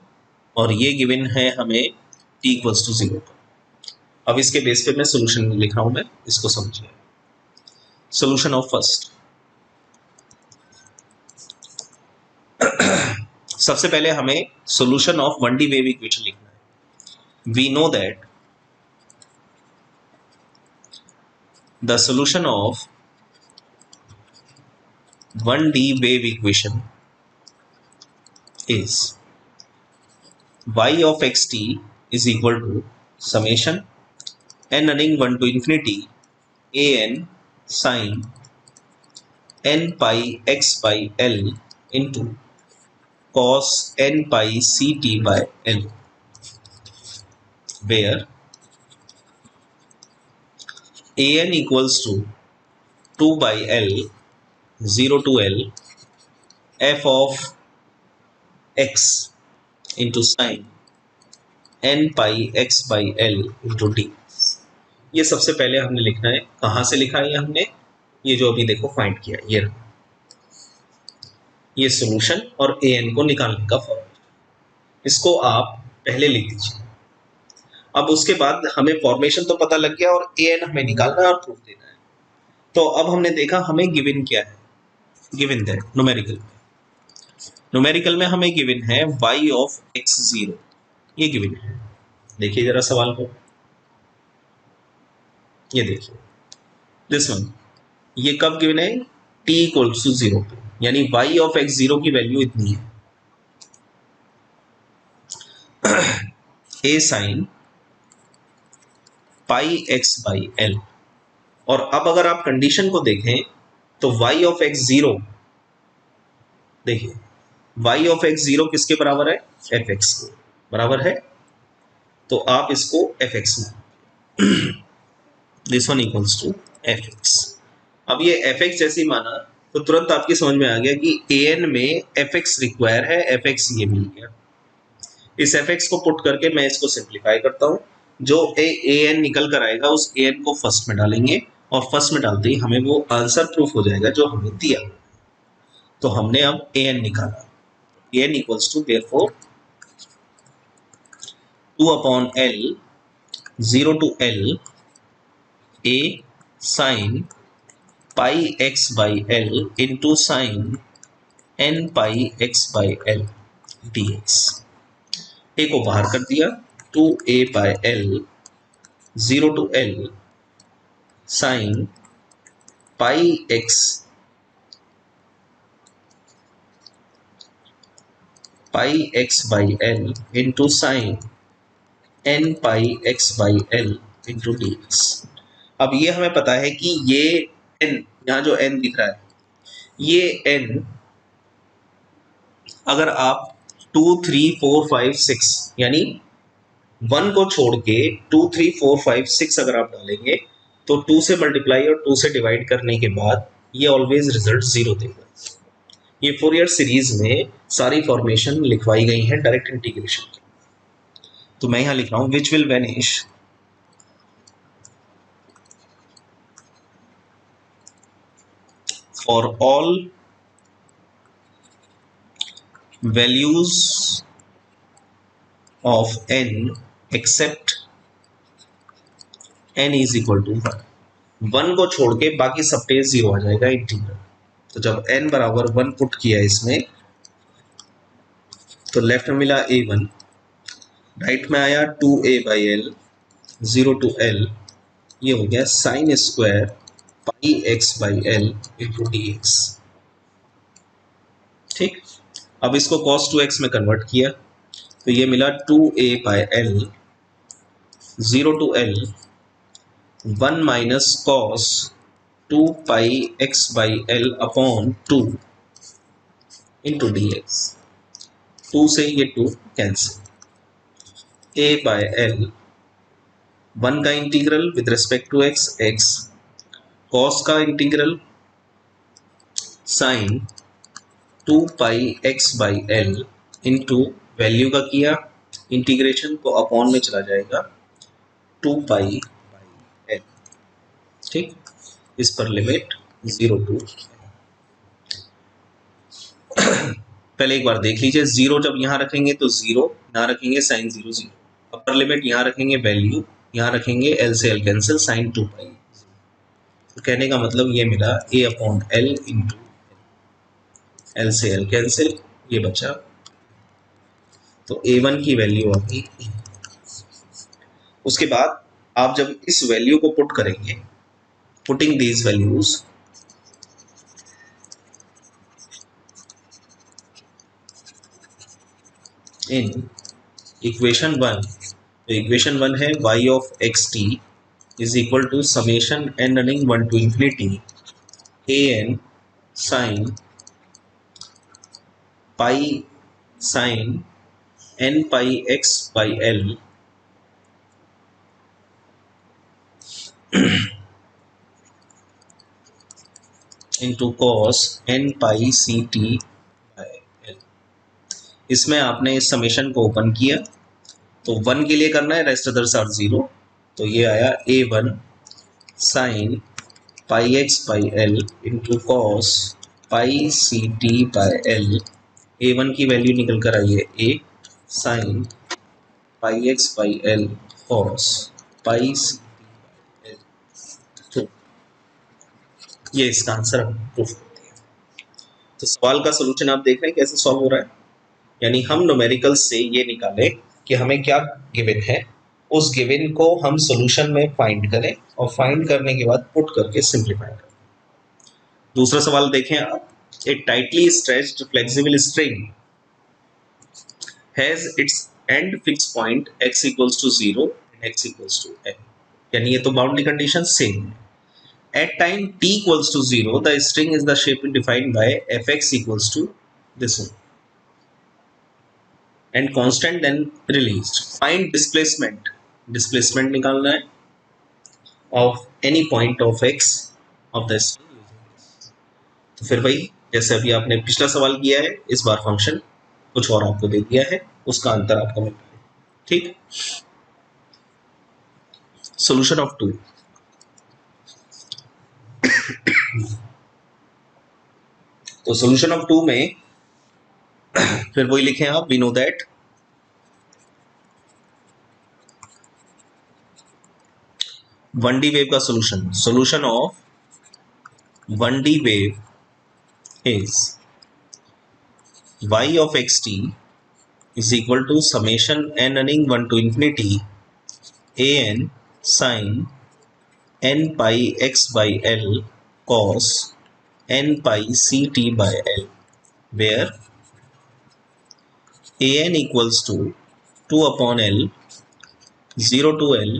और ये गिवन है हमें t इक्वल्स टू 0 पर। अब इसके बेस पे मैं सोल्यूशन लिख रहा हूं, मैं इसको समझिए। सोल्यूशन ऑफ फर्स्ट, सबसे पहले हमें solution of 1D wave equation लिखना है। We know that the solution of 1D wave equation is y of xt is equal to summation n running 1 to infinity an sine n pi x by l into cos n pi ct by l, where an equals to 2 by l 0 to l f of x into sine n pi x by l into d। ये सबसे पहले हमने लिखना है। कहाँ से लिखा है ये हमने? ये जो अभी देखो फाइंड किया, ये सॉल्यूशन और ए एन को निकालने का फॉर्मूला, इसको आप पहले लिख दीजिए। अब उसके बाद हमें फॉर्मेशन तो पता लग गया और ए एन हमें निकालना है और प्रूफ देना है। तो अब हमने देखा हमें गिवन क्या है, गिवन दैट न्यूमेरिकल में हमें गिवन है y ऑफ x0, ये गिवन है। देखिए जरा सवाल को, ये देखिए दिस वन, ये कब गिवन है? t इक्वल्स टू 0 पे, यानी y ऑफ x0 की वैल्यू इतनी है a sine pi x by l। और अब अगर आप कंडीशन को देखें तो y ऑफ x0, देखिए y ऑफ x0 किसके बराबर है? fx के बराबर है। तो आप इसको fx में this one equals to fx। अब ये fx जैसे ही माना तो तुरंत आपकी समझ में आ गया कि an में fx रिक्वायर है, fx ये मिल गया। इस fx को पुट करके मैं इसको सिंप्लीफाई करता हूँ। जो an निकल कर आएगा उस an को फर्स्ट में डालेंगे और फर्स्ट में डालते ही हमें वो आंसर प्रूफ हो जाएगा जो हमें दिया। तो हमने अब an निकाला, an equals to therefore 2 upon l 0 to l a sine pi x by l into sine n pi x by l dx। a को बाहर कर दिया, 2a by l 0 to l sine pi x by l into sine n pi x by l into dx। अब ये हमें पता है कि ये n, यहाँ जो n दिख रहा है, ये n अगर आप 2 3 4 5 6 यानी 1 को छोड़ के 2 3 4 5 6 अगर आप डालेंगे तो 2 से मल्टीप्लाई और 2 से डिवाइड करने के बाद ये ऑलवेज रिजल्ट 0 देगा। ये फोरियर सीरीज में सारी फॉर्मेशन लिखवाई गई है डायरेक्ट इंटीग्रेशन की। तो मैं यहां लिख रहा हूं which will vanish for all values of n except n is equal to 1 को छोड़ के बाकी सब टेस 0 आ जाएगा इंटीग्रल। तो जब n बराबर 1 पुट किया इसमें तो लेफ्ट में मिला a1, राइट में आया 2a by l 0 to l, ये हो गया sign square pi x by l into dx। ठीक, अब इसको cos 2x में कन्वर्ट किया तो ये मिला 2a by l 0 to l 1 minus cos 2 pi x by l upon 2 into dx। 2 से ये 2 कैंसिल, a बाय l 1 का integral with respect to x, x cos का integral sine 2 pi x by l into value का किया integration को upon में चला जाएगा 2 पाई बाई l। ठीक, इस पर लिमिट 0 टू पहले एक बार देख लीजिए, 0 जब यहाँ रखेंगे तो 0, यहाँ रखेंगे साइन 0 0, अपर लिमिट यहाँ रखेंगे वैल्यू, यहाँ रखेंगे l से l कैंसिल साइन 2 पाई। तो कहने का मतलब ये मिला a upon l into l से l कैंसिल, ये बचा तो a1 की वैल्यू आ गई E। उसके बाद आप जब इस वैल्यू को पुट करेंगे, putting these values in equation 1, तो इक्वेशन 1 है y of x t is equal to summation n running 1 to infinity a n sine pi sine n pi x by l into cos n pi c t by l। इसमें आपने इस summation को open किया, तो 1 के लिए करना है, रेस्ट अदर्स आर 0, तो ये आया a1 sine pi x by l into cos pi c t by l. a1 की वैल्यू निकल कर आई है a sine pi x by l cos pi c t by l. तो ये इसका आंसर हम प्रूफ करते हैं। तो सवाल का सोल्यूशन आप देख रहे हैं कैसे सॉल्व हो रहा है, यानी हम न्यूमेरिकल से ये निकाले कि हमें क्या गिवन है, उस गिवन को हम सॉल्यूशन में फाइंड करें और फाइंड करने के बाद पुट करके सिंप्लीफाई करें। दूसरा सवाल देखें आप, a tightly stretched flexible string has its end fix point x equals to 0 and x equals to n, यानी ये तो बाउंड्री कंडीशन सेम है। At time t equals to 0, the string is the shape defined by fx equals to this one, and constant then released. Find displacement. Displacement निकालना है of any point of x of the string using this. तो फिर भाई जैसे अभी आपने पिछला सवाल किया है, इस बार फंक्शन कुछ और आपको दे दिया है, उसका आंसर आपको मिल रहा है। ठीक, सोल्यूशन ऑफ 2। तो सोल्यूशन ऑफ 2 में फिर वही लिखे आप, we know that one d wave का solution of one d wave is y of xt is equal to summation n running 1 to infinity a n sin n pi x by l cos n pi c t by l, where a n equals to 2 upon l 0 to l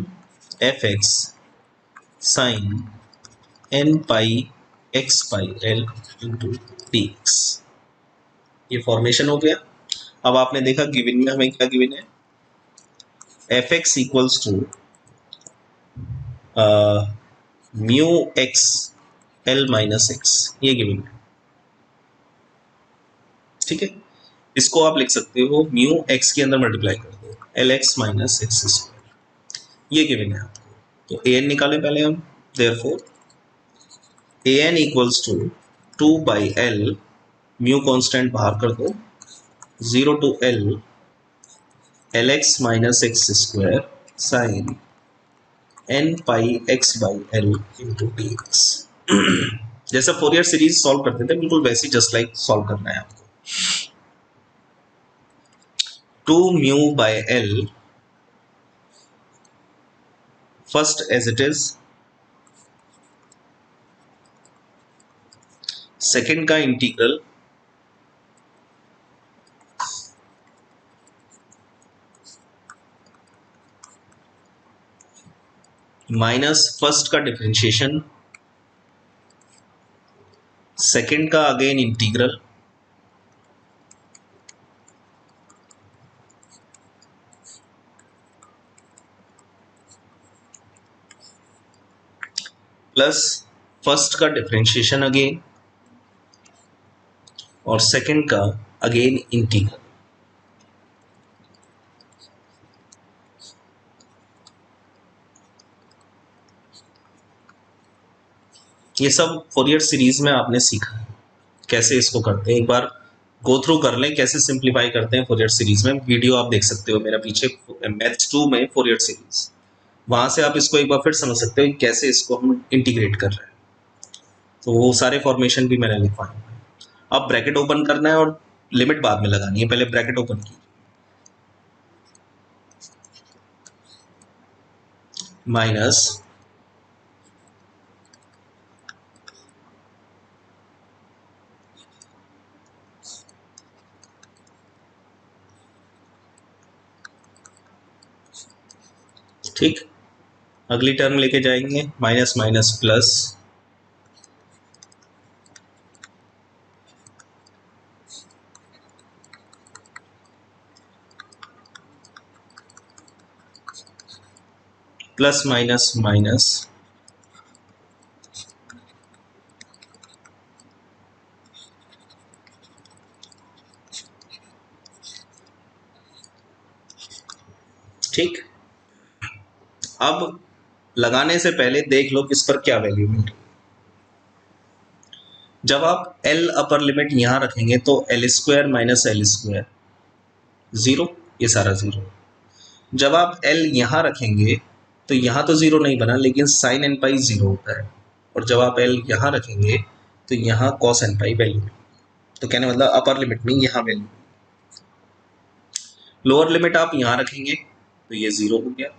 fx sin n pi x by l into dx। ये formation हो गया। अब आपने देखा given में हमें क्या given है, f x equals to mu x l minus x, ये गिवन है। ठीक है, इसको आप लिख सकते हो म्यू एक्स के अंदर मल्टीप्लाई कर दो l x minus x square, ये गिवन है आपको। तो ए एन निकालें पहले हम, therefore a n equals to 2 by l, mu constant बाहर कर दो, 0 to l l x minus x square sine n pi x by l into d x. जैसा फोरियर सीरीज सॉल्व करते थे बिल्कुल वैसे जस्ट लाइक सॉल्व करना है आपको। 2 mu by l first as it is, second का इंटीग्रल माइनस फर्स्ट का डिफरेंशिएशन, सेकेंड का अगेन इंटीग्रल प्लस फर्स्ट का डिफरेंशिएशन अगेन और सेकेंड का अगेन इंटीग्रल। ये सब फोरियर सीरीज में आपने सीखा है कैसे इसको करते हैं, एक बार गो थ्रू कर लें कैसे सिंप्लीफाई करते हैं फोरियर सीरीज में। वीडियो आप देख सकते हो मेरा पीछे मैथ्स 2 में फोरियर सीरीज, वहां से आप इसको एक बार फिर समझ सकते हो कैसे इसको हम इंटीग्रेट कर रहे हैं। तो वो सारे फॉर्मेशन भी मैंने लिखवाए। अब ब्रैकेट ओपन करना है और लिमिट बाद में लगानी है, पहले ब्रैकेट ओपन कीजिए। माइनस ठीक, अगली टर्म लेके जाएंगे minus minus plus, plus minus minus, ठीक। अब लगाने से पहले देख लो किस पर क्या वैल्यू मिल रही। जब आप एल अपर लिमिट यहां रखेंगे तो L square minus L square zero, ये सारा जीरो। जब आप एल यहां रखेंगे तो यहां तो जीरो नहीं बना, लेकिन साइन एन पाई जीरो होता है। और जब आप एल यहां रखेंगे तो यहां कॉस एन पाई वैल्यू, तो कहने मतलब अपर लिमिट में यहां वैल्यू। लोअर लिमिट आप यहां रखेंगे तो ये जीरो हो गया,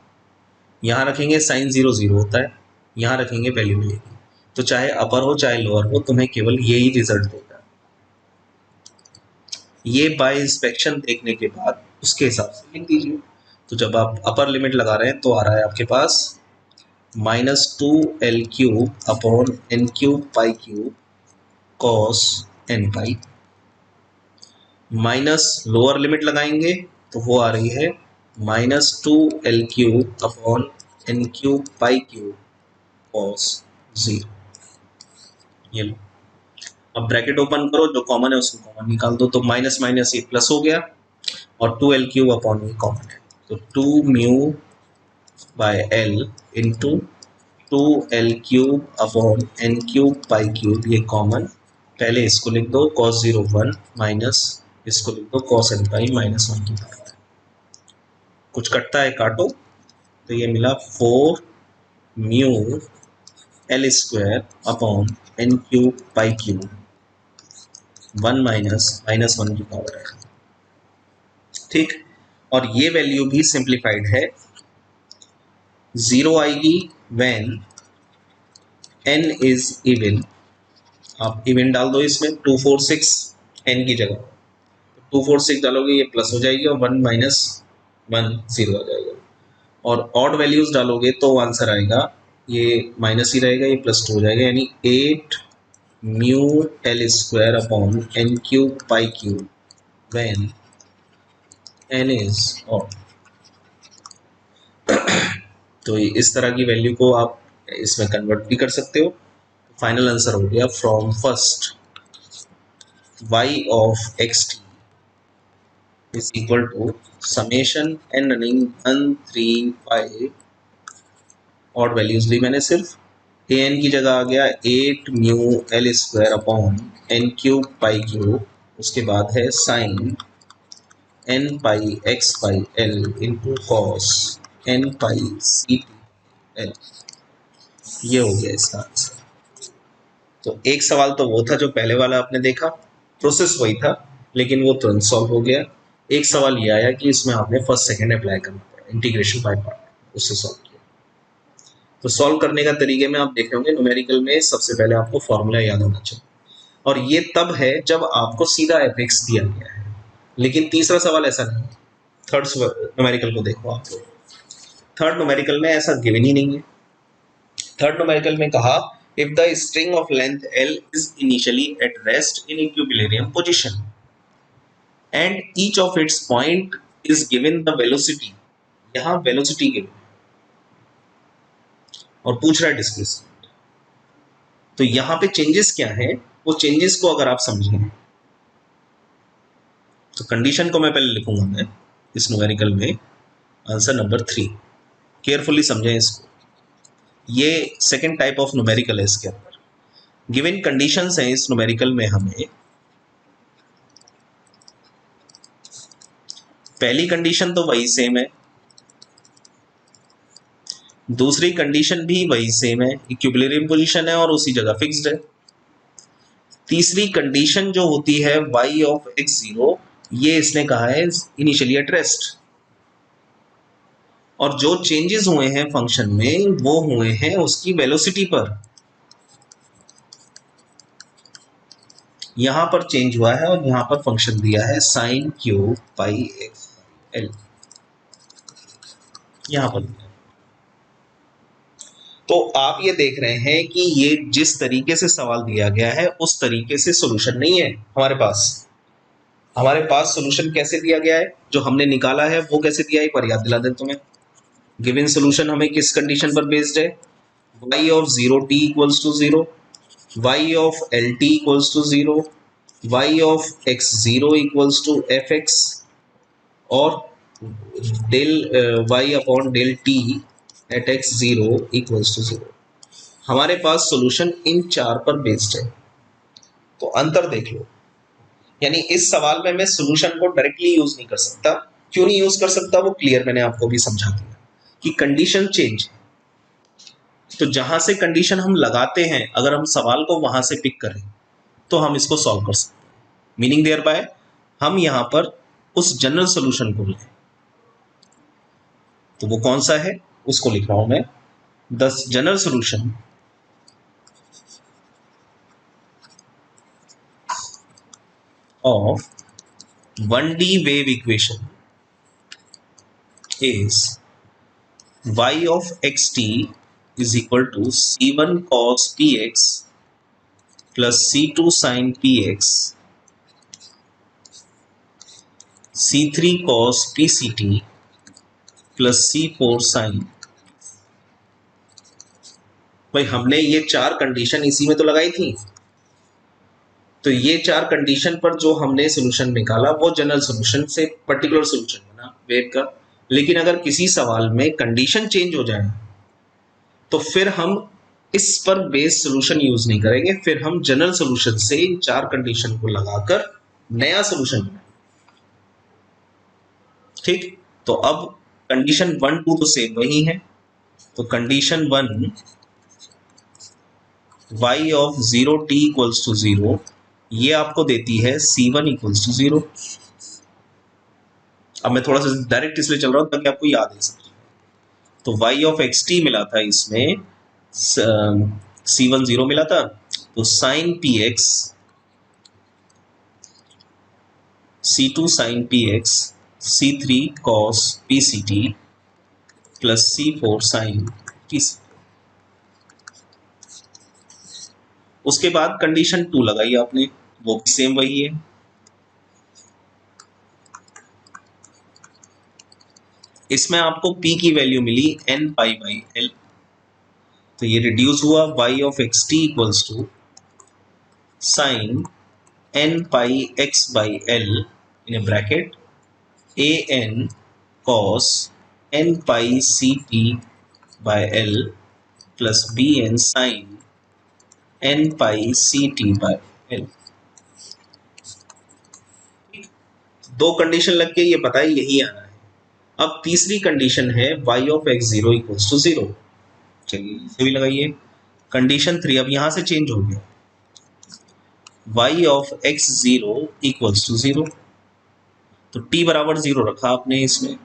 यहां रखेंगे साइन जीरो जीरो होता है, यहां रखेंगे वैल्यू मिलेगी। तो चाहे अपर हो चाहे लोअर हो, तुम्हें केवल यही रिजल्ट देगा। ये बाय इंस्पेक्शन देखने के बाद उसके हिसाब से लिख दीजिए। तो जब आप अपर लिमिट लगा रहे हैं तो आ रहा है आपके पास -2l³ upon n³ pi cube cos n पाई, माइनस लोअर लिमिट लगाएंगे तो वो आ रही है -2l³ upon n³ pi cube cos 0। ये लो, अब ब्रैकेट ओपन करो, जो कॉमन है उसको कॉमन निकाल दो, तो माइनस माइनस ये प्लस हो गया और 2l³ अपॉन ये कॉमन है, तो 2 mu bye l into 2l³ upon n³ pi cube, ये कॉमन, पहले इसको लिख दो cos 0 1 माइनस इसको लिख दो cos n पाई -1 की पावर। कुछ कटता है काटो, तो ये मिला 4 mu l square upon n³ pi cube 1 -1 की पावर है, ठीक। और ये वैल्यू भी सिंप्लीफाइड है, जीरो आएगी व्हेन n इज इवन। आप इवन डाल दो इसमें, 246 n की जगह 246 डालोगे ये प्लस हो जाएगी और 1 -1 जीरो आ जाएगा। और ऑड वैल्यूज डालोगे तो आंसर आएगा ये माइनस ही रहेगा, ये +2 हो जाएगा, यानी 8 mu l square upon n³ pi cube when n is odd. तो इस तरह की वैल्यू को आप इसमें कन्वर्ट भी कर सकते हो। फाइनल आंसर हो गया from first y of xt is equal to summation n running 1 3 5, odd values ली मैंने सिर्फ, an की जगह आ गया 8 mu l square upon n³ pi cube, उसके बाद है sine n pi x pi l into cos n pi ct l। ये हो गया इसका आंसर। तो एक सवाल तो वो था जो पहले वाला आपने देखा, प्रोसेस वही था लेकिन वो तुरंत सॉल्व हो गया। एक सवाल ये आया कि इसमें आपने फर्स्ट सेकंड अप्लाई करना पड़ा, इंटीग्रेशन बाय पार्ट, उससे सॉल्व किया। तो सॉल्व करने का तरीके में आप देख रहे होंगे, न्यूमेरिकल में सबसे पहले आपको फॉर्मूला याद होना चाहिए, और ये तब है जब आपको सीधा एफ(x) दिया गया है। लेकिन तीसरा सवाल ऐसा नहीं है। थर्ड न्यूमेरिकल को देखो आप लोग, थर्ड न्यूमेरिकल में ऐसा गिवन ही नहीं है। थर्ड न्यूमेरिकल में कहा if the string of length L is initially at rest in equilibrium position and each of its point is given the velocity, यहाँ velocity given और पूछ रहा है डिस्प्लेसमेंट। तो यहाँ पे चेंजेस क्या है, वो चेंजेस को अगर आप समझें तो कंडीशन को मैं पहले लिखूंगा मैं इस न्यूमेरिकल में, आंसर नंबर 3, केयरफुली समझें इसको। ये सेकेंड टाइप ऑफ न्यूमेरिकल है, इसके अंदर गिवन कंडीशंस हैं इस न्यूमेरिकल में। हमें पहली कंडीशन तो वही सेम है, दूसरी कंडीशन भी वही सेम है, इक्विलिब्रियम पोजीशन है और उसी जगह फिक्स्ड है। तीसरी कंडीशन जो होती है y ऑफ x0, ये इसने कहा है इनिशियली एट रेस्ट। और जो चेंजेस हुए हैं फंक्शन में वो हुए हैं उसकी वेलोसिटी पर। यहां पर चेंज हुआ है और यहां पर फंक्शन दिया है साइन क्यू पाई एक्स एल, यहां पर। तो आप ये देख रहे हैं कि ये जिस तरीके से सवाल दिया गया है उस तरीके से सॉल्यूशन नहीं है हमारे पास। हमारे पास सॉल्यूशन कैसे दिया गया है, जो हमने निकाला है वो कैसे दिया है एक बार याद दिला दें तुम्हें। गिवन सॉल्यूशन हमें किस कंडीशन पर बेस्ड है, y of 0t equals to 0, y of lt equals to 0, y of x0 equals to fx और del y upon del t at x0 equals to 0। हमारे पास सॉल्यूशन इन चार पर based है। तो अंतर देख लो, यानी इस सवाल में मैं सॉल्यूशन को डायरेक्टली यूज नहीं कर सकता। क्यों नहीं यूज कर सकता वो क्लियर मैंने आपको भी समझा दिया कि कंडीशन चेंज। तो जहां से कंडीशन हम लगाते हैं अगर हम सवाल को वहां से पिक करें तो हम इसको सॉल्व कर सकते हैं। मीनिंग देयर बाय हम यहां पर उस जनरल सॉल्यूशन को लें, तो वो कौन सा है उसको लिख रहा हूं मैं। The general solution of 1D wave equation is y of xt is equal to c1 cos px plus c2 sin px c3 cos pct plus c4 sin। भाई हमने ये चार कंडीशन इसी में तो लगाई थी, तो ये चार कंडीशन पर जो हमने सॉल्यूशन निकाला वो जनरल सॉल्यूशन से पर्टिकुलर सॉल्यूशन बना वेव का। लेकिन अगर किसी सवाल में कंडीशन चेंज हो जाए तो फिर हम इस पर बेस्ड सॉल्यूशन यूज नहीं करेंगे, फिर हम जनरल सॉल्यूशन से इन चार कंडीशन को लगाकर नया सॉल्यूशन बनाएंगे। ठीक, तो अब कंडीशन 1 2 तो सेम वही है। तो condition 1 y of 0t equals to 0 ये आपको देती है c1 इक्वल्स टू 0। अब मैं थोड़ा सा डायरेक्ट इसलिए चल रहा हूं ताकि आपको याद है सब। तो y ऑफ xt मिला था इसमें, c1 0 मिला था, तो sin px c2 sin px c3 cos pct plus c4 sin pct। उसके बाद कंडीशन 2 लगाई आपने, वो भी सेम वही है। इसमें आपको p की वैल्यू मिली n पाई बाई l, तो ये रिड्यूस हुआ y of xt equals to sine n pi x by l in a bracket a n cos n pi ct by l plus b n sine n pi ct by l। दो condition लग के ये पता है यही आना है। अब तीसरी कंडीशन है y of x0 equals to 0। चलिए इसे भी लगाइए। कंडीशन 3 अब यहां से चेंज हो गया, y of x0 equals to 0। तो t बराबर 0 रखा आपने इसमें,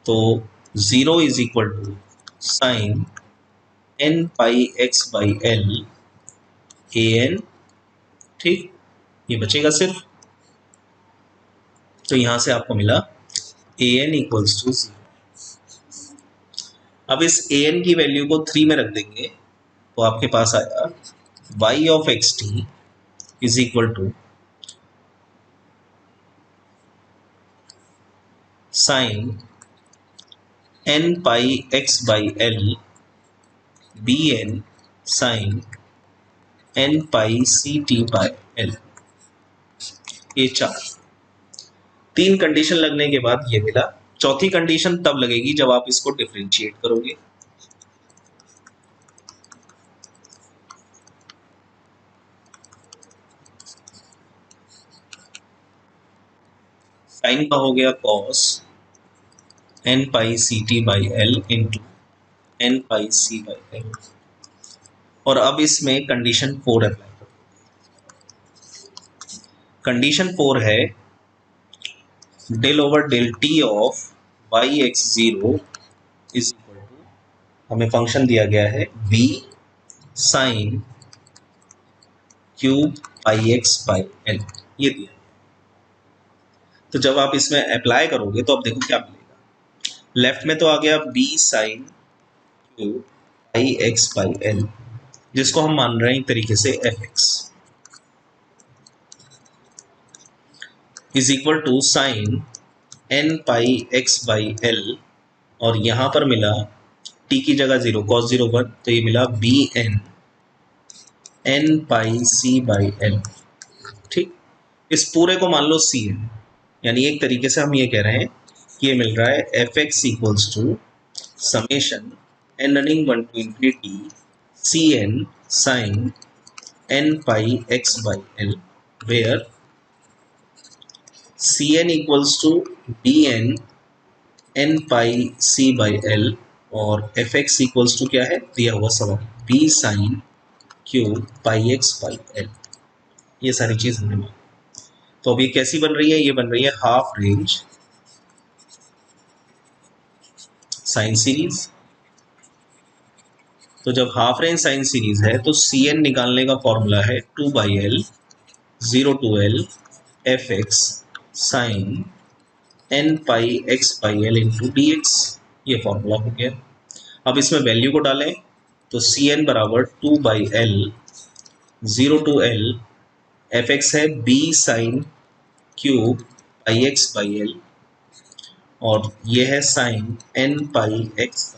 तो 0 is equal to sine n pi x by l a n। ठीक, ये बचेगा सिर्फ, तो यहां से आपको मिला a n इक्वल्स टू 0। अब इस a n की वैल्यू को 3 में रख देंगे तो आपके पास आया y of xt is equal to sine n pi x by l b n sine n pi ct by l। ये तीन कंडीशन लगने के बाद ये मिला। चौथी कंडीशन तब लगेगी जब आप इसको डिफरेंशिएट करोगे। साइन का हो गया cos n pi ct by l into n pi c by l। और अब इसमें कंडीशन 4 अप्लाई करो। कंडीशन 4 है del over del t of y x0 हमें फंक्शन दिया गया है b sine cube pi x by l, ये दिया। तो जब आप इसमें अप्लाई करोगे तो अब देखो क्या मिलेगा। लेफ्ट में तो आ गया b sine cube pi x by l, जिसको हम मान रहे हैं एक तरीके से f x, is equal to sine n pi x by l, और यहां पर मिला t की जगह 0 cos 0 1, तो ये मिला b n n pi c by l. ठीक, इस पूरे को मान लो सी एन, यानी एक तरीके से हम ये कह रहे हैं कि ये मिल रहा है f x equals to summation n running 1 to infinity c n sine n pi x by l, where c n equals to d n n pi c by l, और एफ एक्स इक्वल्स टू क्या है दिया हुआ सवाल b sine cube pi x by l. ये सारी चीज हमने मानी। तो अब ये कैसी बन रही है, ये बन रही है हाफ रेंज साइन सीरीज। तो जब हाफ रेंज साइन सीरीज है तो सी एन निकालने का फॉर्मूला है 2 by l 0 to l f x sine n pi x by l into d x, ये फॉर्मूला हो गया। अब इसमें वैल्यू को डालें तो सी एन बराबर 2 by l 0 to l f x है b sine cube pi x by l, और ये है साइन एन पाई एक्स।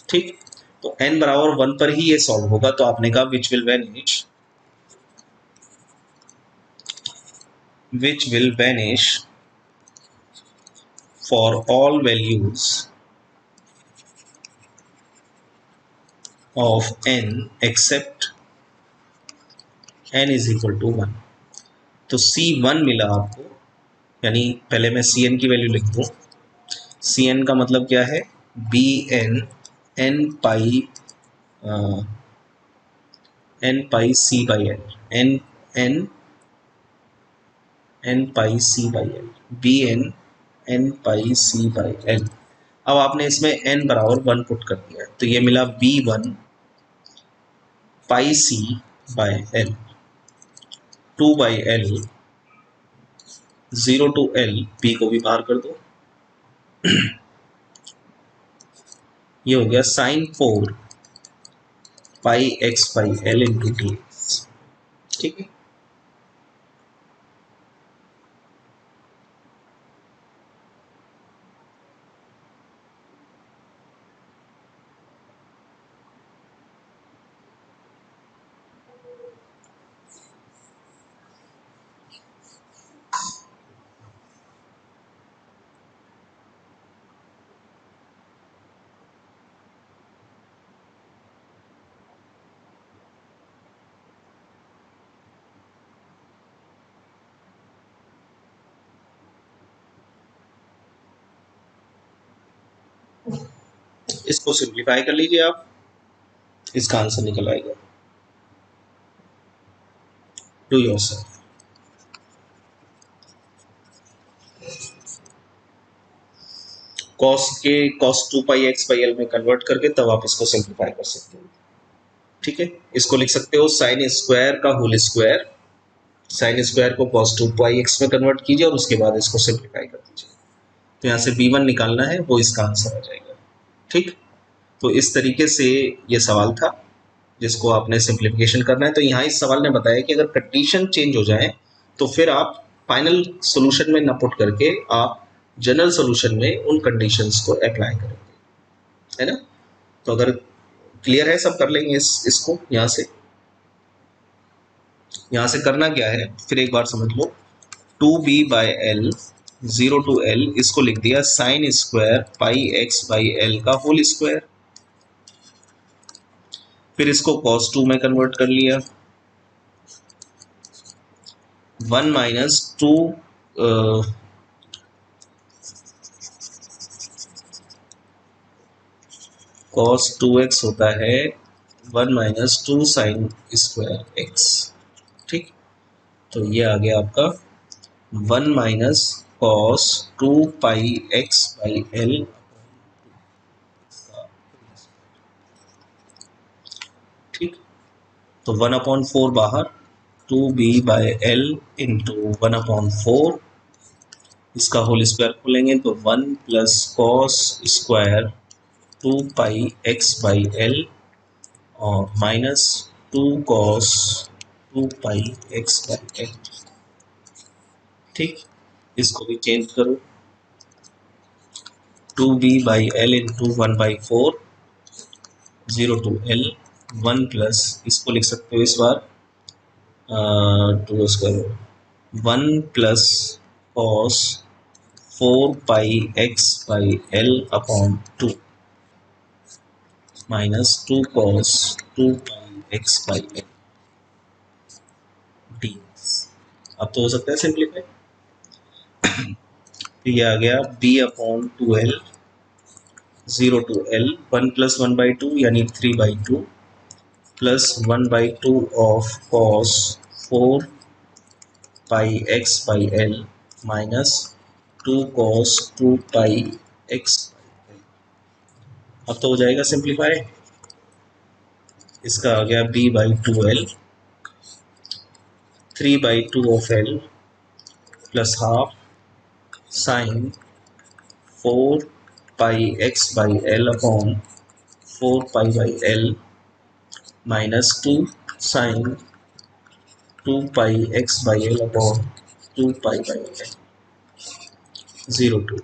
ठीक, तो n बराबर 1 पर ही ये सॉल्व होगा। तो आपने कहा which will vanish for all values of n except n is equal to 1। तो C1 मिला आपको, यानी पहले मैं Cn की वैल्यू लिख दूं। Cn का मतलब क्या है, b n n pi c by l, n n n pi c by l, b n n pi c by l. अब आपने इसमें n बराबर 1 पुट कर दिया, तो ये मिला b one pi c by l 2 by l 0 to l, b को भी बाहर कर दो, ये हो गया sine 4 pi x by l into d x. ठीक है, इसको सिंप्लीफाई कर लीजिए आप, इसका आंसर निकल आएगा। Do yourself. कॉस के cos 2 pi x by L में कन्वर्ट करके तब आप इसको सिंप्लीफाई कर सकते हो। ठीक है, इसको लिख सकते हो साइन स्क्वायर का होल स्क्वायर, साइन स्क्वायर को कॉस 2 पाई एक्स में कन्वर्ट कीजिए और उसके बाद इसको सिंप्लीफाई कर दीजिए। तो यहाँ से b1 निकालना है, वो इसका आंसर आ जाएगा। ठीक, तो इस तरीके से ये सवाल था जिसको आपने सिंप्लीफिकेशन करना है। तो यहाँ इस सवाल ने बताया कि अगर कंडीशन चेंज हो जाए तो फिर आप फाइनल सॉल्यूशन में न पुट करके आप जनरल सॉल्यूशन में उन कंडीशंस को अप्लाई करेंगे, है ना। तो अगर क्लियर है सब कर लेंगे इसको। यहाँ से करना क्या है, फिर एक बार समझ लो। 2b by l 0 to l, इसको लिख दिया sine square pi x by l का होल स्क्वायर, फिर इसको cos 2 में कन्वर्ट कर लिया, 1 माइनस 2 cos 2x होता है 1 माइनस 2 साइन स्क्वायर एक्स। ठीक, तो ये आ गया आपका 1 minus cos 2 pi x by l. तो 1/4 बाहर, 2b/l इंटू 1/4, इसका होल स्क्वायर खोलेंगे तो 1 प्लस कॉस स्क्वायर 2πx/l और माइनस 2 कॉस 2πx/l। ठीक, इसको भी चेंज करो, 2b/l into 1/4, 0 to l, 1 plus, इसको लिख सकते हो इस बार 2 square 1 plus cos 4πx/l upon 2 minus 2 cos 2πx/l D. अब तो हो सकता है सिंप्लीफाई, तो ये आ गया b/2l 0 to l 1 प्लस 1/2 यानी 3/2 plus 1/2 of cos 4πx/l minus 2 cos 2πx। अब तो हो जाएगा सिंप्लीफाई, इसका आ गया b/2l 3/2 of l plus half sine 4πx/l upon 4π/l minus 2 sine 2πx/l upon 2π/l 0 to।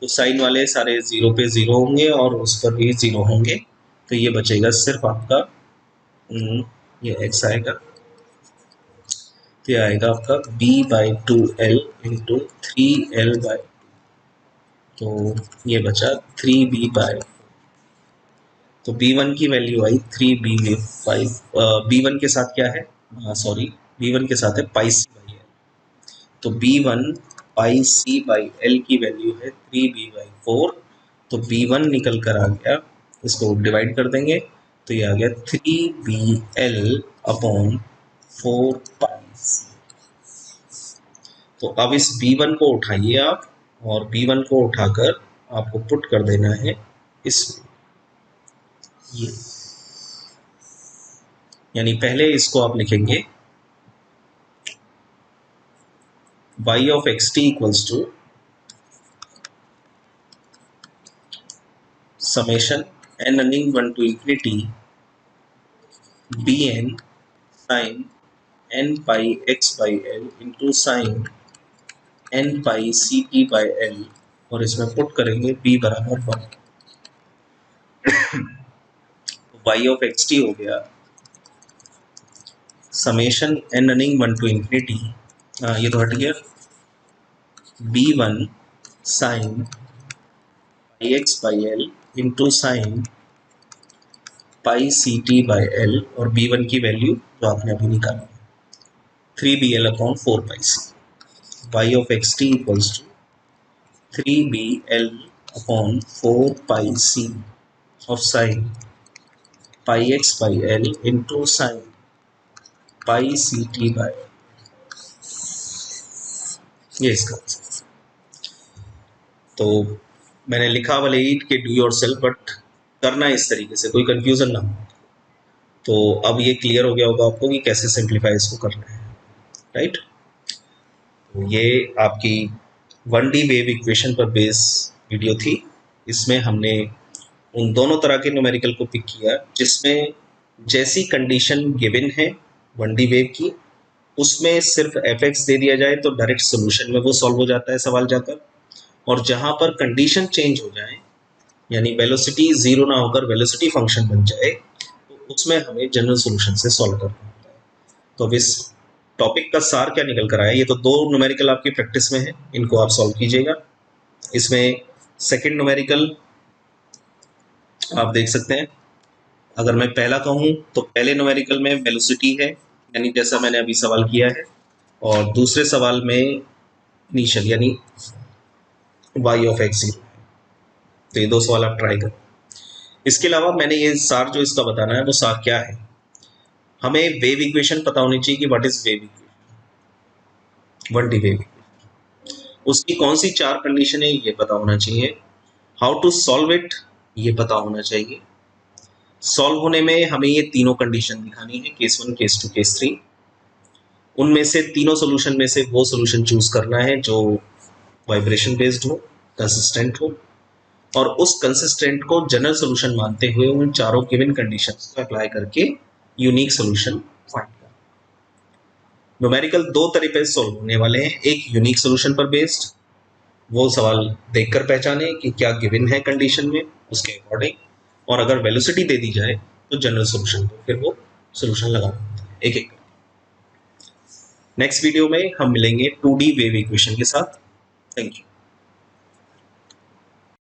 तो साइन वाले सारे 0 पे 0 होंगे और उस पर भी 0 होंगे, तो ये बचेगा सिर्फ आपका ये x आएगा, तो ये आएगा आपका b/2l इंटू 3l/, तो ये बचा 3b/, तो b1 की वैल्यू आई 3b/5। b1 के साथ क्या है, सॉरी b1 के साथ है πc/l, तो b1 πc/l की वैल्यू है 3b/4, तो b1 निकल कर आ गया, इसको डिवाइड कर देंगे तो ये आ गया 3bl अपॉन 4πc। तो अब इस b1 को उठाइए आप, और b1 को उठाकर आपको पुट कर देना है इस, ये यानी पहले इसको आप लिखेंगे y of xt equals to summation n running 1 to infinity bn sin n pi x/l into sin n pi ct/l, और इसमें पुट करेंगे b बराबर 1। y of xt हो गया summation n running 1 to infinity, ये तो हट गया, b1 sin πx/l into sine pi ct/l, और b1 की वैल्यू जो आपने अभी निकाली 3bl upon 4πc। y of xt equals to 3bl upon 4πc of sine πx/l into sine pi ct/l, ये इसका। तो मैंने लिखा भले ही कि डू योर सेल्फ, बट करना इस तरीके से, कोई कंफ्यूजन ना हो। तो अब ये क्लियर हो गया होगा आपको कि कैसे सिंप्लीफाई इसको करना है, राइट। तो ये आपकी 1D वेव इक्वेशन पर बेस वीडियो थी। इसमें हमने उन दोनों तरह के न्यूमेरिकल को पिक किया जिसमें जैसी कंडीशन गिवन है 1D वेव की, उसमें सिर्फ fx दे दिया जाए तो डायरेक्ट सोल्यूशन में वो सॉल्व हो जाता है सवाल जाकर, और जहां पर कंडीशन चेंज हो जाए यानी वेलोसिटी 0 ना होकर वेलोसिटी फंक्शन बन जाए, तो उसमें हमें जनरल सॉल्यूशन से सॉल्व करना होता है। तो अब इस टॉपिक का सार क्या निकल कर आया, ये तो दो न्यूमेरिकल आपकी प्रैक्टिस में है, इनको आप सॉल्व कीजिएगा। इसमें सेकंड न्यूमेरिकल आप देख सकते हैं, अगर मैं पहला कहूँ तो पहले न्यूमेरिकल में वेलोसिटी है, यानी जैसा मैंने अभी सवाल किया है, और दूसरे सवाल में इनिशियल यानी y of x0। तो ये दो सवाल आप ट्राई करें। इसके अलावा मैंने ये सार जो इसका बताना है वो सार क्या है, हमें वेव इक्वेशन पता होनी चाहिए कि what is wave equation, 1D wave equation, उसकी कौन सी चार कंडीशन है ये पता होना चाहिए, हाउ टू सॉल्व इट ये पता होना चाहिए, सॉल्व होने में हमें ये तीनों कंडीशन दिखानी है, केस 1, केस 2, केस 3। उनमें से तीनों सोल्यूशन में से वो सोल्यूशन चूज करना है जो वाइब्रेशन बेस्ड हो, कंसिस्टेंट हो, और उस कंसिस्टेंट को जनरल सोल्यूशन मानते हुए उन चारों गिवन कंडीशंस को अप्लाई करके यूनिक सोल्यूशन फाइंड करना। न्यूमेरिकल दो तरीके से सॉल्व होने वाले हैं, एक यूनिक सोल्यूशन पर बेस्ड, वो सवाल देखकर पहचाने कि क्या गिवन है कंडीशन में उसके अकॉर्डिंग, और अगर वेलोसिटी दे दी जाए तो जनरल सोल्यूशन को फिर वो सोल्यूशन लगाना होता है एक एक। नेक्स्ट वीडियो में हम मिलेंगे 2D वेव इक्वेशन के साथ। Thank you.